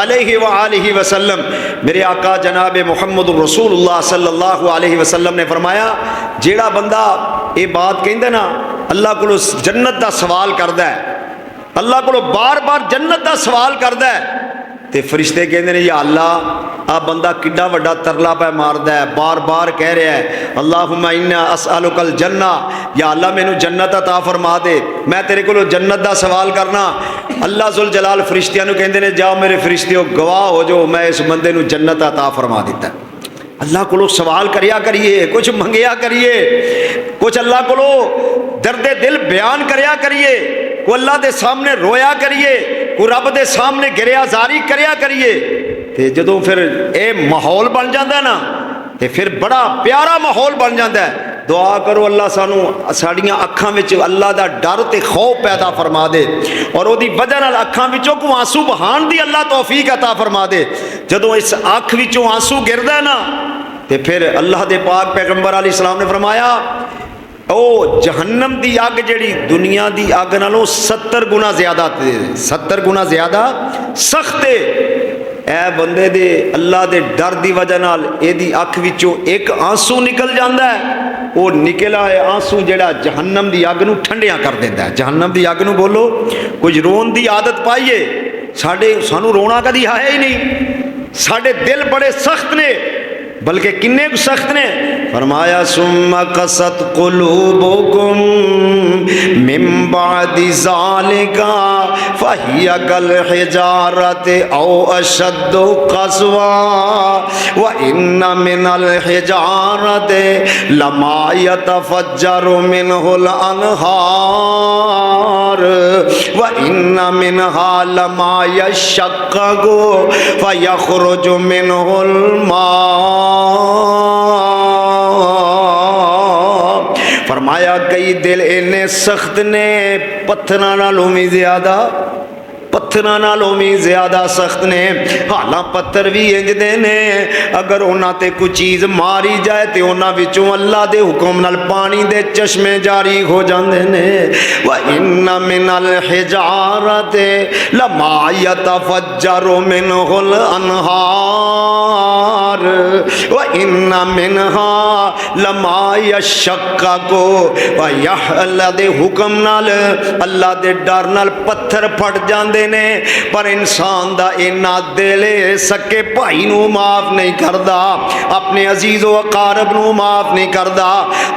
علیہ وآلہ وسلم۔ میرے آقا جناب محمد رسول اللہ صلی اللہ علیہ وسلم نے فرمایا، جیڑا بندہ یہ بات کہندا نا اللہ کو جنت دا سوال کردا ہے، اللہ کو بار بار جنت دا سوال کردا ہے، تے فرشتے کہندے نے یا اللہ آ بندہ کڈا وڈا ترلا پہ ماردا ہے، بار بار کہہ رہا ہے اللہم انا اسألک الجنہ، یا اللہ مینوں جنت عطا فرما دے، میں تیرے کو جنت دا سوال کرنا۔ اللہ ذوالجلال فرشتیاں نو کہندے نے جاؤ میرے فرشتیو گواہ ہو جو میں اس بندے نو جنت عطا فرما دیتا ہے۔ اللہ کو سوال کریا کریے، کچھ منگیا کریے، کچھ اللہ کو درد دل بیان کریا کریے، کو اللہ دے سامنے رویا کریے، کو رب دے سامنے گریا زاری کریا کریے، تے جدوں پھر اے ماحول بن جاندہ ہے نا تے پھر بڑا پیارا ماحول بن جاندہ ہے۔ دعا کرو اللہ سانو ساڑیاں اکھاں وچ اللہ دا ڈر تے خوف پیدا فرما دے، اور او دی وجہ نال اکھاں وچوں کو آنسو بہان دی اللہ توفیق عطا فرما دے۔ جدوں اس اکھ وچوں آنسو گردا ہے نا تے پھر اللہ دے پاک پیغمبر علیہ السلام نے فرمایا او جہنم دی آگ جڑی دنیا دی آگ نالوں 70 گنا زیادہ 70 گنا زیادہ سخت ہے۔ اے بندے دے اللہ دے ڈر دی وجہ نال اے دی اکھ وچوں ایک آنسو نکل جاندا ہے، وہ نکلا ہے آنسو جڑا جہنم دی آگ نو ٹھنڈیاں کر دیندا ہے۔ جہنم دی آگ نو بولو کچھ رون دی عادت پائیے، سانو رونا کدی ہے ہی نہیں، ساڈے دل بڑے سخت نے، بلکہ کنے کو سخت نے؟ فرمایا ثم قست قلوبکم من بعد ذالک فہی کالحجارۃ او اشد قسوا وان من الحجارۃ لما يتفجر منه الانہار وان منها لما يشقق فيخرج منه الماء۔ فرمایا کئی دل انہیں سخت نے پتھراں نالوں بھی زیادہ، پتھراں نالوں بھی زیادہ سخت نے۔ حالاں پتھر بھی انج دے نے اگر انہاں تے کوئی چیز ماری جائے تے انہاں وچوں اللہ دے حکم نال پانی دے چشمے جاری ہو جاندے نے۔ وَإِنَّ مِنَ الْحِجَارَةِ لَمَا يَتَفَجَّرُ مِنْهُ الْأَنْهَارُ وَإِنَّ مِنْهَا لَمَا يَشَّقَّقُ اللہ دے حکم نال اللہ دے ڈر نال پتھر پھٹ جاندے نے، پر انسان دا اینا دل سکے بھائی نو معاف نہیں کردا، اپنے عزیز و اقارب نو معاف نہیں کردا۔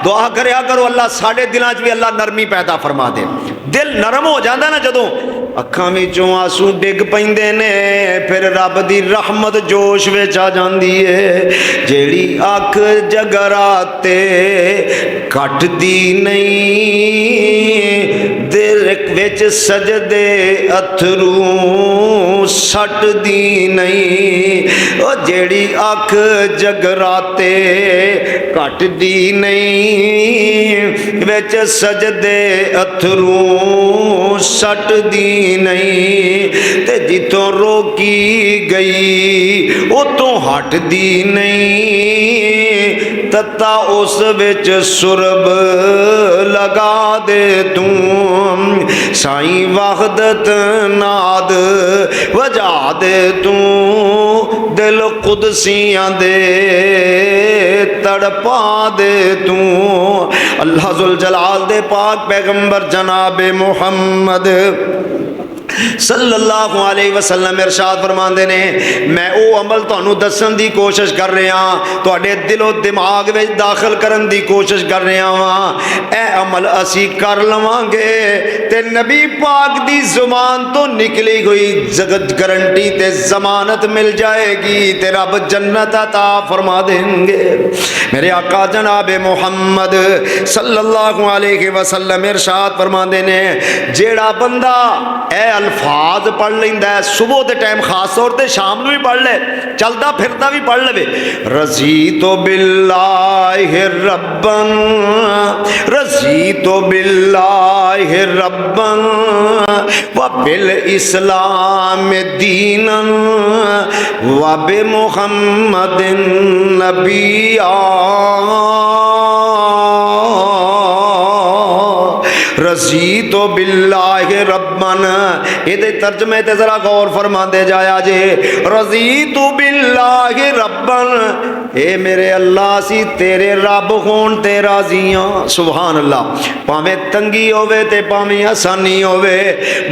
دعا کریا کرو اللہ ساڈے دلاں وچ بھی اللہ نرمی پیدا فرما دے۔ دل نرم ہو جاندا نا جدوں اکھاں وچوں آنسو ڈگ پیندے نے، پھر رب دی رحمت جوش وچ آ جاندی ہے۔ جیڑی اکھ جگراتے کٹ دی نہیں، دل وچ سجدے اتھرو سٹ دی نہیں، او جیڑی اکھ جگراتے کٹ دی نہیں، وچ سجدے اتھرو سٹ دی نہیں، تے جتوں روکی گئی اتوں ہٹ دی نہیں، تتا اس وچ سرب لگا دے توں، سائیں وحدت ناد وجا دے توں، دل قدسیاں دے تڑپا دے توں۔ اللہ ذوالجلال دے پاک پیغمبر جناب محمد صلی اللہ علیہ وسلم ارشاد فرماندے نے میں او عمل تانوں دسن دی کوشش کر رہا ہاں، تواڈے دل و دماغ وچ داخل کرن دی کوشش کر رہا ہاں، اے عمل اسی کر لواں گے تے نبی پاک دی زبان تو نکلی ہوئی گارنٹی تے ضمانت مل جائے گی تے رب جنت عطا فرما دیں گے۔ میرے آقا جناب محمد صلی اللہ علیہ وسلم ارشاد فرماندے نے جیڑا بندہ اے الفاظ پڑھ لیندا ہے صبح دے ٹائم خاص طور تے شام نو بھی پڑھ لے، چلدا پھردا بھی پڑھ لے، رضیت باللہ ربا رضیت باللہ ربا وبالاسلام دینا وبمحمد نبیا، رضیت باللہ ربن، یہ ترجمے تے ذرا غور فرما دے جایا جے، رضیت باللہ ربن، اے میرے اللہ سی تیرے رب ہون تے راضیاں۔ سبحان اللہ، پاویں تنگی ہووے تے پاویں آسانی ہووے،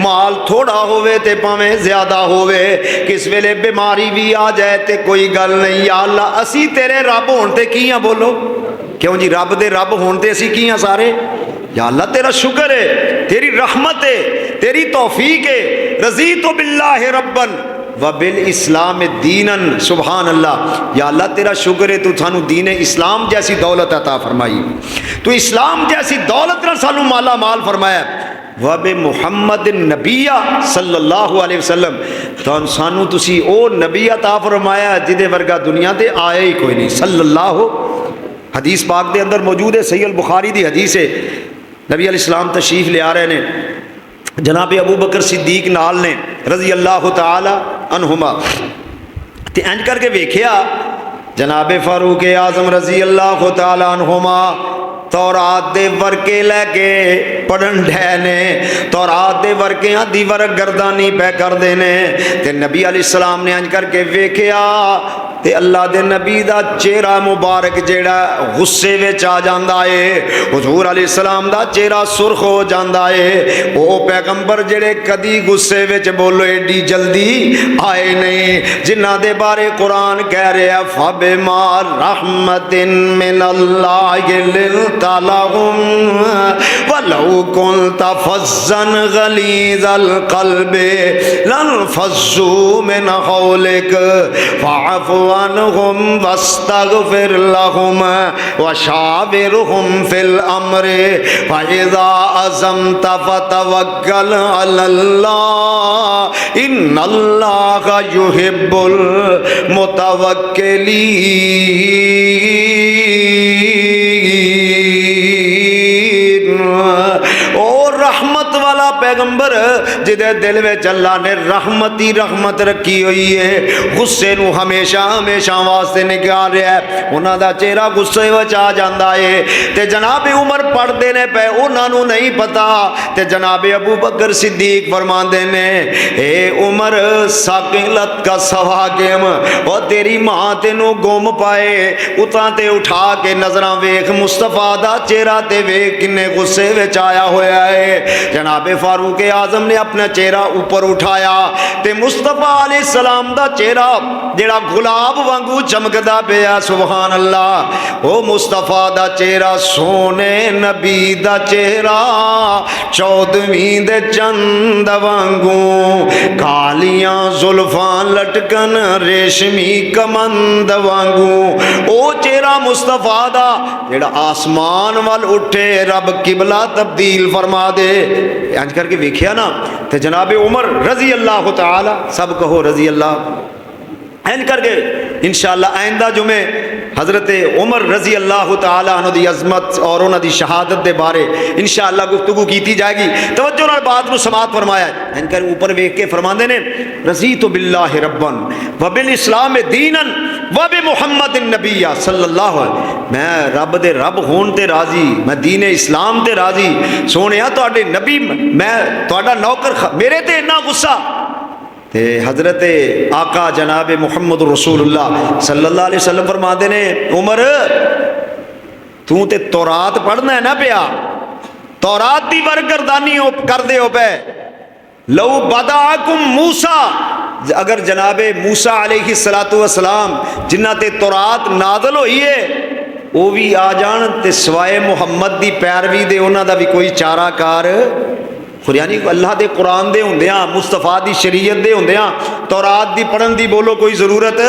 مال تھوڑا ہووے تے پاویں زیادہ ہووے، کس ویلے بیماری بھی آ جائے تے کوئی گل نہیں، یا اللہ اسی تیرے رب ہون تے کیاں، بولو کیوں جی رب دے رب ہون تے اسی کیاں سارے؟ یا اللہ تیرا شکر ہے، تیری رحمت ہے، تیری توفیق ہے، رضیت باللہ ربن وبالاسلام دینا، سبحان اللہ، یا اللہ تیرا شکر ہے تو سانو دین اسلام جیسی دولت عطا فرمائی، تو اسلام جیسی دولت نہ سانو مالا مال فرمایا، وبمحمد نبیہ صلی اللہ علیہ وسلم، تو سانو تسی او نبی عطا فرمایا جدے ورگا دنیا تے آیا ہی کوئی نہیں، صلی اللہ، حدیث پاک دے اندر موجود ہے، صحیح البخاری دی حدیث ہے، نبی علیہ السلام تشریف لے آ رہے نے، جناب ابو بکر صدیق نال نے رضی اللہ تعالی عنہما، تے انج کر کے ویکھیا جناب فاروق اعظم رضی اللہ تعالی عنہما تورات دے ورکے لے کے پڑھن ڈھے نے، تورات دے ورکیاں دی ورک گردانی پہ کر دینے، تے نبی علیہ السلام نے انج کر کے ویکھیا تے اللہ دے نبی دا چہرہ مبارک جیڑا غصے وچ آ جاندا ہے، حضور علیہ السلام دا چہرہ سرخ ہو جاندا ہے۔ او پیغمبر جڑے کدی غصے وچ بولو ایڈی جلدی آئے نہیں، جنہاں دے بارے قرآن کہہ رہا ہے فَبِمَا رَحْمَةٍ مِّنَ اللَّهِ لِنْتَ لَهُمْ وَلَوْ كُنْتَ فَظًّا غَلِيظَ الْقَلْبِ لَانفَضُّوا مِنْ حَوْلِكَ فَاعْفُ عَنْهُمْ وَاسْتَغْفِرْ لَهُمْ وَشَاوِرْهُمْ فِي الْأَمْرِ فَإِذَا عَزَمْتَ فَتَوَكَّلْ عَلَى اللَّهِ إِنَّ اللَّهَ يُحِبُّ المتوکلین۔ اور رحمت والا پیغمبر جدے دل میں اللہ نے رحمت ہی رحمت رکھی ہوئی ہے، غصے نو ہمیشہ ہمیشہ واسطے نکال رہا ہے، انہاں دا چہرہ غصے وچ آ جاندا ہے تے جناب عمر پڑھدے نے پے انہاں نو نہیں پتا تے جناب ابو بکر صدیق فرماندے نے اے عمر ثقلت کا سواگم، او تیری ماں تینو گم پائے اتاں تے اٹھا کے نظراں ویکھ مصطفیٰ دا چہرہ تے ویکھ کنے غصے وچ آیا ہویا ہے۔ جناب فاروق اعظم نے اپنا چہرہ اوپر اٹھایا تے مصطفیٰ علیہ السلام دا چہرہ جڑا گلاب وانگو چمکدا پیا، سبحان اللہ، او مصطفیٰ دا چہرہ سونے نبی دا چہرہ 14ویں دے چند وانگو، کالیاں زلفاں لٹکن ریشمی کمند وانگو، او چہرہ مصطفیٰ دا جڑا آسمان وال اٹھے رب قبلہ تبدیل فرما دے۔ انج کر کے ویکھیا نا تے جناب عمر رضی اللہ تعالی، سب کہو رضی اللہ، این کر کے انشاءاللہ آئندہ جمعے حضرت عمر رضی اللہ تعالی عنہ دی عظمت اور انہاں دی شہادت دے بارے انشاءاللہ گفتگو کیتی جائے گی۔ توجہ نال بات نو سماعت فرمایا ہے، این کر اوپر ویکھ کے فرماندے نے رضیت باللہ ربا وبالاسلام دینا وبمحمد النبی صلی اللہ علیہ وسلم، میں رب دے رب ہون تے راضی، میں دین اسلام تے راضی، سونیا تواڈے نبی میں تواڈا نوکر، میرے تے اتنا غصہ تے حضرت آقا جناب محمد رسول اللہ صلی اللہ علیہ وسلم فرماتے نے عمر تو تے تورات پڑھنا ہے نا پیا، تورات دی برگردانی کر دے ہو پہ، لو بدعکم موسیٰ، اگر جناب موسیٰ علیہ السلام جنہ تے تورات نازل ہوئی ہے وہ بھی آ جان تے سوائے محمد دی پیروی دے انہاں دا بھی کوئی چارہ کار، یعنی اللہ دے قرآن دے ہوندیاں مصطفیٰ دی شریعت دے ہوندیاں تورات دی پڑھن دی بولو کوئی ضرورت؟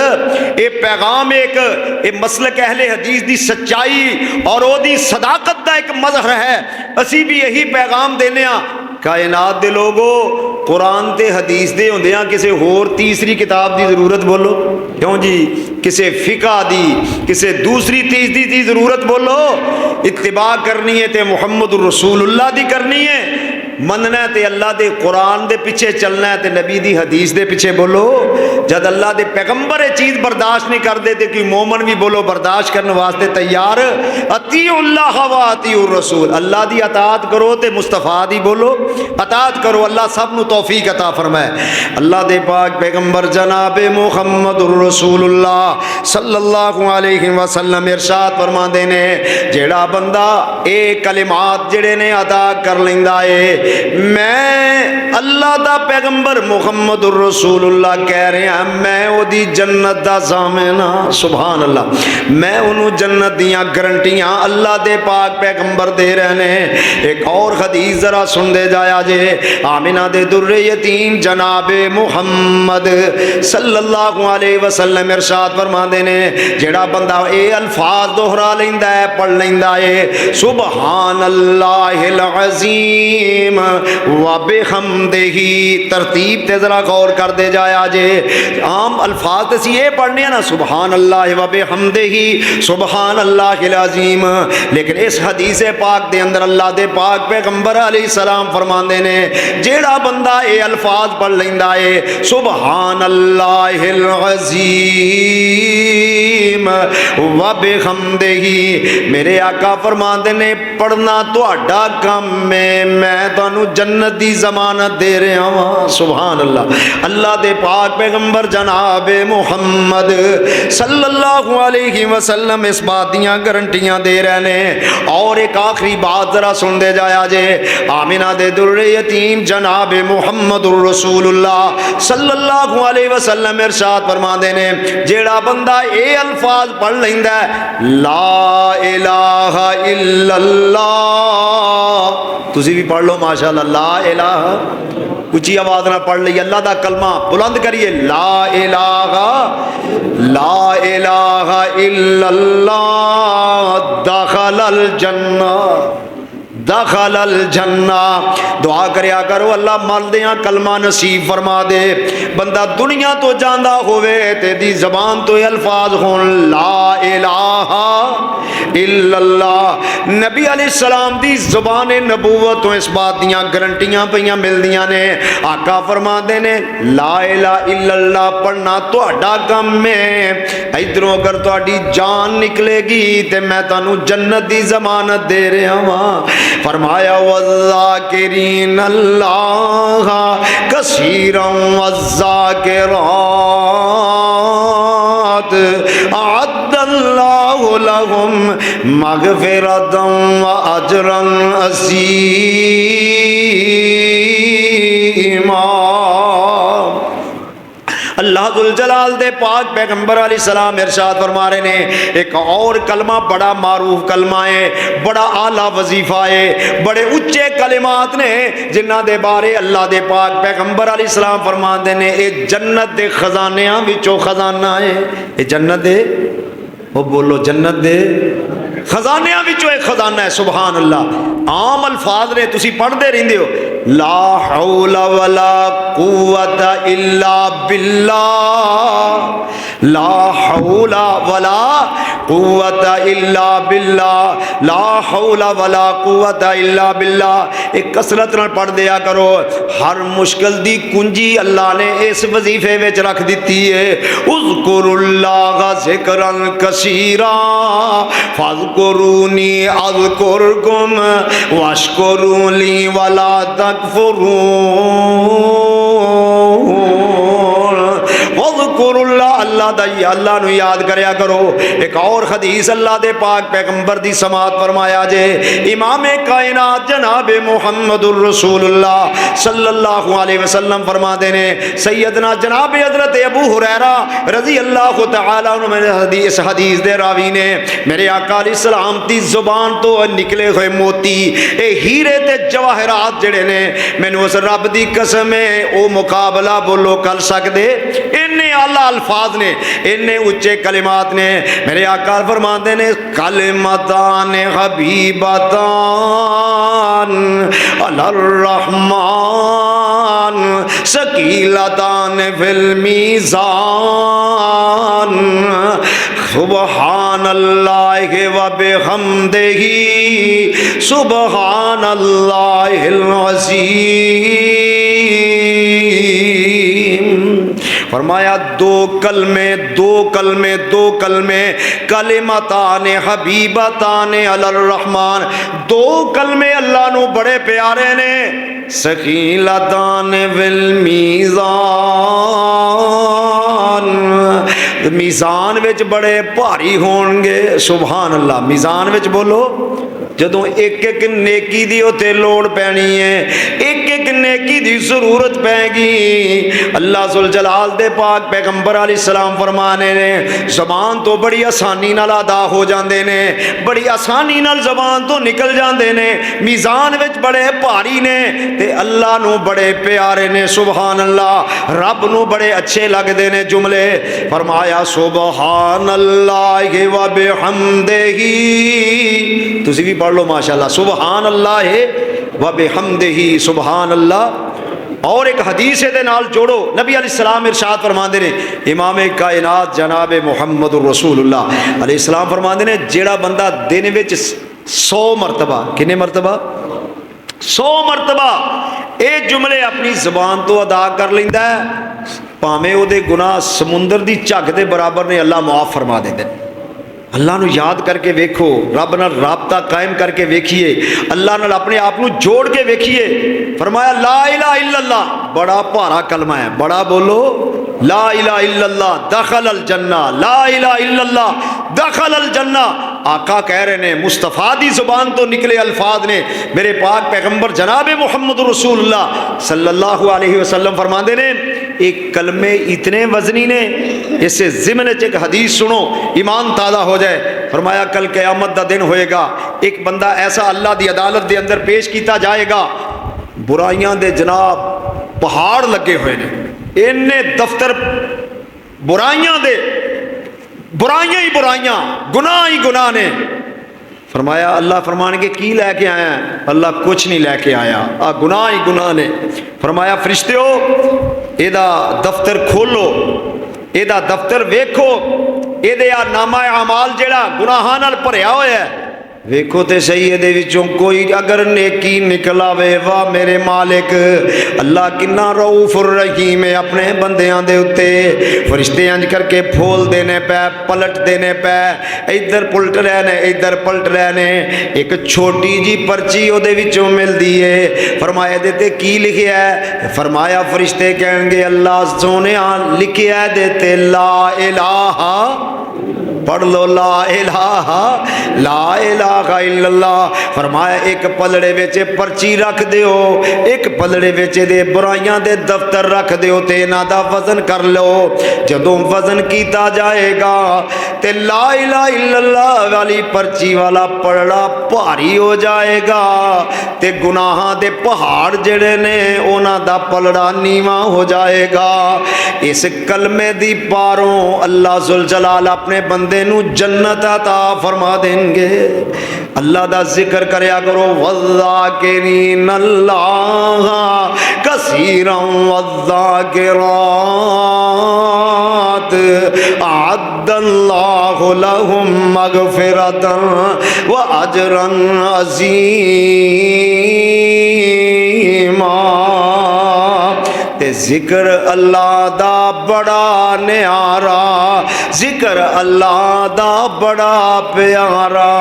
اے پیغام ایک اے مسلک اہل حدیث دی سچائی اور او دی صداقت دا ایک مظہر ہے، اسی بھی یہی پیغام دینے ہاں کائنات دے لوگو، قرآن تے حدیث دے ہوندیاں کسے ہور تیسری کتاب دی ضرورت بولو کیوں جی، کسے فقہ دی کسے دوسری تیسری دی ضرورت بولو، اتباع کرنی ہے تے محمد الرسول اللہ دی کرنی ہے، مننا ہے تے اللہ دے قرآن دے پیچھے چلنا ہے تے نبی دی حدیث دے پیچھے بولو۔ جد اللہ دے پیغمبر چیز برداشت نہیں کر دے تے کوئی مومن بھی بولو برداشت کرنے واسطے تیار، اطیعوا اللہ و اطیعوا الرسول، اللہ دی اطاعت کرو تے مصطفیٰ دی بولو اطاعت کرو، اللہ سب نو توفیق عطا فرمائے۔ اللہ دے پاک پیغمبر جناب محمد الرسول اللہ صلی اللہ علیہ وسلم ارشاد فرماندے نے جیڑا بندہ اے کلمات جڑے نے ادا کر لیندا ہے، میں اللہ دا پیغمبر محمد الرسول اللہ کہہ رہے ہیں میں او دی جنت دا ضامن ہاں، سبحان اللہ، میں انہوں جنت دیاں گارنٹیاں اللہ دے پاک پیغمبر دے رہنے ہیں۔ ایک اور حدیث ذرا سن دے جایا جے، آمنہ دے در یتیم جناب محمد صلی اللہ علیہ وسلم ارشاد فرما دینے جیڑا بندہ اے الفاظ دہرا لیندہ ہے پڑھ لیندہ ہے سبحان اللہ العظیم وبحمدہ، ترتیب تے ذرا غور کر دے جایا جے، عام الفاظ تے یہ پڑھنے ہیں نا سبحان اللہ وبحمدہ سبحان اللہ العظیم، لیکن اس حدیث پاک دے اندر اللہ دے پاک پیغمبر علیہ السلام فرماندے نے جیڑا بندہ اے الفاظ پڑھ لیندا ہے سبحان اللہ العظیم العظیم وبحمدہ۔ میرے آقا فرماندے نے پڑھنا تہاڈا کم ہے، میں تانوں جنت دی ضمانت دے رہا ہاں۔ سبحان اللہ۔ اللہ دے پاک پیغمبر جناب محمد صلی اللہ علیہ وسلم اس بات دیاں گارنٹیاں دے رہے ہیں۔ اور ایک آخری بات ذرا سن دے جایا جے، آمنہ دے در یتیم جناب محمد الرسول اللہ صلی اللہ علیہ وسلم ارشاد فرماندے نے جیڑا بندہ اے الفاظ پڑھ لیندا ہے لا الہ الا اللہ، تسی بھی پڑھ لو ماشاءاللہ لا الہ، اونچی آواز نہ پڑھ لئی، اللہ دا کلمہ بلند کریے لا الہ الا اللہ دخل الجنہ، دخل الجنہ۔ دعا کریا کرو اللہ مردیاں کلمہ نصیب فرما دے، بندہ دنیا تو جاندہ ہوئے تے دی زبان تو الفاظ ہون لا الہ الا اللہ۔ نبی علیہ السلام دی زبان نبوت تو اس بات دیاں گارنٹیاں پیاں ملدیاں نے۔ آقا فرما دے نے لا الہ الا اللہ پڑھنا تہاڈا کم ہے، ادھروں اگر تہاڈی جان نکلے گی تے میں تانوں جنت دی ضمانت دے رہا ہاں۔ فرمایا والذاکرین اللہ کثیرا والذاکرات اعد اللہ لهم مغفرۃ واجرا عظیما۔ اللہ ذوالجلال دے پاک پیغمبر علیہ السلام ارشاد فرما رہے نے ایک اور کلمہ بڑا معروف کلمہ ہے، بڑا اعلیٰ وظیفہ ہے، بڑے اچے کلمات نے جنہ دے بارے اللہ دے پاک پیغمبر علیہ السلام فرما دے نے اے جنت دے خزانیاں وچوں خزانہ ہے، اے جنت دے وہ بولو جنت دے خزانیاں وچوں ایک خزانہ ہے۔ سبحان اللہ۔ عام الفاظ نے تسی پڑھ دے رہندے ہو لا حول ولا قوت الا باللہ، لا حول ولا قوت الا باللہ، لا حول ولا قوت الا باللہ۔ ایک کثرت نال پڑھ دیا کرو، ہر مشکل دی کنجی اللہ نے اس وظیفے وچ رکھ دیتی ہے۔ اذکر اللہ ذکرا کثیرا فاذکرونی اذکرکم واشکروا لی ولا تکفرون۔ وذکر اللہ، اللہ دا اللہ نو یاد کریا کرو۔ ایک اور حدیث اللہ دے پاک پیغمبر دی سماعت فرمایا جے، امام کائنات جناب محمد الرسول اللہ صلی اللہ علیہ وسلم فرما دے نے سیدنا جناب حضرت ابو ہریرہ رضی اللہ تعالیٰ عنہ میں اس حدیث دے راوی نے میرے آقا علیہ السلام دی زبان تو نکلے ہوئے موتی اے ہیرے تے جواہرات جڑے نے مینوں اس رب دی قسم ہے او مقابلہ بولو کر سکدے، انہیں اعلیٰ الفاظ نے، انہیں اچے کلمات نے۔ میرے آقا فرماتے نے کلمتان حبیبتان علی الرحمن ثقیلتان فی المیزان سبحان اللہ وبحمدہ سبحان اللہ العظیم۔ فرمایا دو کلمے کلمتان حبیبتان علی الرحمن، دو کلمے اللہ نو بڑے پیارے نے، ثقیلتان فی المیزان، میزان وچ بڑے بھاری ہون گے۔ سبحان اللہ۔ میزان وچ بولو جدوں ایک ایک نیکی دی اوتے لوڑ پینی ہے، ایک ایک نیکی دی ضرورت پے گی، اللہ ذوالجلال دے پاک پیغمبر علیہ السلام فرمانے نے زبان تو بڑی آسانی نال ادا ہو جاندے نے، بڑی آسانی نال زبان تو نکل جاندے نے، میزان وچ بڑے بھاری نے تے اللہ نو بڑے پیارے نے۔ سبحان اللہ۔ رب نو بڑے اچھے لگدے نے جملے۔ فرمایا سبحان اللہ وبحمدہ، تسی بھی پڑھ لو ماشاءاللہ سبحان اللہ وبحمدہ سبحان اللہ۔ اور ایک حدیث دے نال جوڑو، نبی علیہ السلام ارشاد فرماندے نے، امام کائنات جناب محمد الرسول اللہ علیہ السلام فرماندے نے جیڑا بندہ دن وچ 100 مرتبہ، کنے مرتبہ 100 مرتبہ اے جملے اپنی زبان تو ادا کر لیندا ہے، پاویں او دے گناہ سمندر دی جھگ دے برابر نے اللہ معاف فرما دیندے۔ اللہ نو یاد کر کے ویکھو، رب نال رابطہ قائم کر کے ویکھیے، اللہ نال اپنے آپ نو جوڑ کے ویکھیے۔ فرمایا لا الہ الا اللہ، بڑا بھارا کلمہ ہے، بڑا بولو لا الہ الا اللہ دخل الجنہ، لا الہ الا اللہ دخل الجنہ۔ آقا کہہ رہے ہیں، مصطفیٰ دی زبان تو نکلے الفاظ نے، میرے پاک پیغمبر جناب محمد رسول اللہ صلی اللہ علیہ وسلم فرماندے نے ایک کلمے اتنے وزنی نے، اس سے ضمن ایک حدیث سنو ایمان تازہ ہو جائے۔ فرمایا کل قیامت دا دن ہوئے گا، ایک بندہ ایسا اللہ دی عدالت دے اندر پیش کیتا جائے گا، برائیاں دے جناب پہاڑ لگے ہوئے نے، انہیں دفتر برائیاں دے، برائیاں ہی برائیاں، گناہ ہی گناہ نے۔ فرمایا اللہ فرمان کے کی لے کے آیا ہے؟ اللہ کچھ نہیں لے کے آیا، گناہ ہی گناہ نے۔ فرمایا فرشتیو ایدہ دفتر کھولو، ایدہ دفتر ویکھو، ایدے نامہ اعمال جڑا گناہاں نال بھریا ہویا ہے ویکھو تے صحیح، دے وچوں کوئی اگر نیکی نکلا وے، واہ میرے مالک اللہ کنا رؤوف الرحیم ہے اپنے بندیاں دے اتے۔ فرشتے انج کر کے پھول دینے پہ، پلٹ دینے پہ، ادھر پلٹ رہنے ادھر پلٹ رہنے، ایک چھوٹی جی پرچی او دے وچوں مل دیے۔ فرمایا دے تے کی لکھیا ہے؟ فرمایا فرشتے کہیں گے اللہ سونیا لکھیا ہے دے تے لا الہ، پڑھ لو لا الہ لا الہ الا اللہ۔ فرمایا ایک پلڑے وچ پرچی رکھ دیو، ایک پلڑے وچ دے برائیاں دے دفتر رکھ دیو تے انہاں دا وزن کر لو۔ جدوں وزن کیتا جائے گا تے لا الہ الا اللہ والی پرچی والا پلڑا بھاری ہو جائے گا تے گناہاں دے پہاڑ جڑے نے انہاں دا پلڑا نیواں ہو جائے گا۔ اس کلمے دی پاروں اللہ ذوالجلال اپنے بندے نو جنت عطا فرما دیں گے۔ اللہ دا ذکر کریا کرو، والذاکرین اللہ کثیرا والذاکرات اعد اللہ لہم مغفرتا واجرا عظیما۔ ذکر اللہ دا بڑا نیارا، ذکر اللہ دا بڑا پیارا،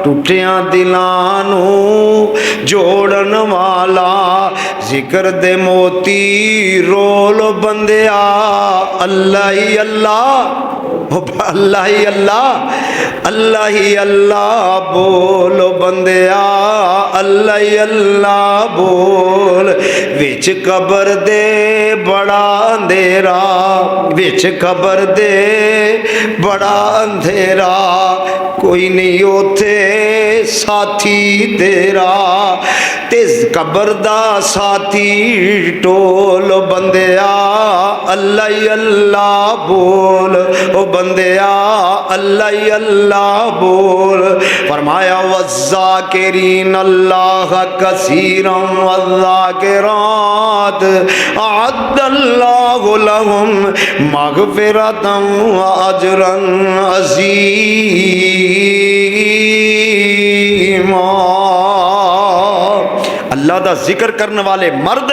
ٹوٹیاں دلانوں جوڑن والا، ذکر دے موتی رول بندیا اللہ ہی اللہ، اللہ ہی اللہ، اللہ ہی اللہ بولو بندیا اللہ ہی اللہ بول۔ وچ قبر دے بڑا اندھیرا، وچ قبر دے بڑا اندھیرا، کوئی نہیں اوتھے ساتھی تیرا، تیز قبر دا ساتھی ٹول بندیا اللہ ہی اللہ بول، او بندیا اللہ ہی اللہ بول۔ فرمایا والذاکرین اللہ کثیرا والذاکرات اعد اللہ لہم مغفرتا واجرا عظیما۔ اللہ دا ذکر کرنے والے مرد،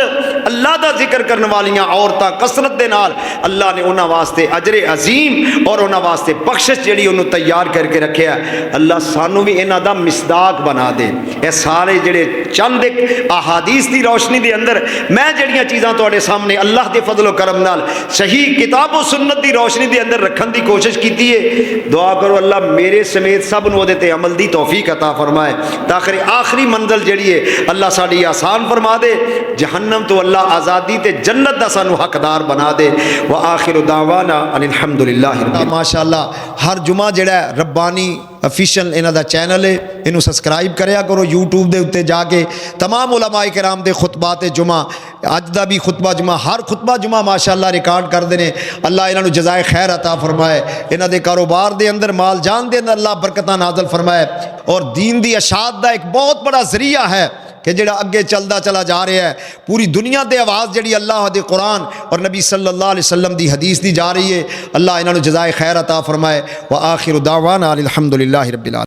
اللہ دا ذکر کرنے والیاں عورتاں کثرت دے نال اللہ نے انہاں واسطے اجر عظیم اور انہاں واسطے بخشش جڑی انہوں تیار کر کے رکھیا ہے۔ اللہ سانو بھی انہاں دا مصداق بنا دے۔ اے سارے جڑے چند ایک احادیث دی روشنی دے اندر میں جڑیاں چیزاں تواڈے سامنے اللہ دے فضل و کرم نال صحیح کتاب و سنت دی روشنی دے اندر رکھن دی کوشش کیتی ہے۔ دعا کرو اللہ میرے سمیت سب نو دے تے عمل دی توفیق عطا فرمائے تاکہ آخری منزل جڑی ہے اللہ ساڈی آسان فرما دے، جہنم تو اللہ آزادی تے جنت دا سانو حقدار بنا دے۔ وآخر دعوانا ان الحمدللہ رب العالمین۔ ماشاءاللہ ہر جمعہ جڑا ہے ربانی افیشل انہاں دا چینل ہے، انہوں سبسکرائب کریا کرو یوٹیوب دے اتے جا کے۔ تمام علماء کرام دے خطبات جمعہ، اج دا بھی خطبہ جمعہ، ہر خطبہ جمعہ ماشاءاللہ ریکارڈ کر دینے۔ اللہ انہاں نو جزائے خیر عطا فرمائے، انہاں دے کاروبار دے اندر مال جان دے اندر اللہ برکتاں نازل فرمائے، اور دین دی اشاعت دا ایک بہت بڑا ذریعہ ہے کہ جڑا اگے چلدا چلا جا رہا ہے۔ پوری دنیا دے آواز جڑی اللہ دے قرآن اور نبی صلی اللہ علیہ وسلم دی حدیث دی جا رہی ہے۔ اللہ انہاں نو جزائے خیر عطا فرمائے۔ وآخر دعوانا الحمدللہ رب العالمین۔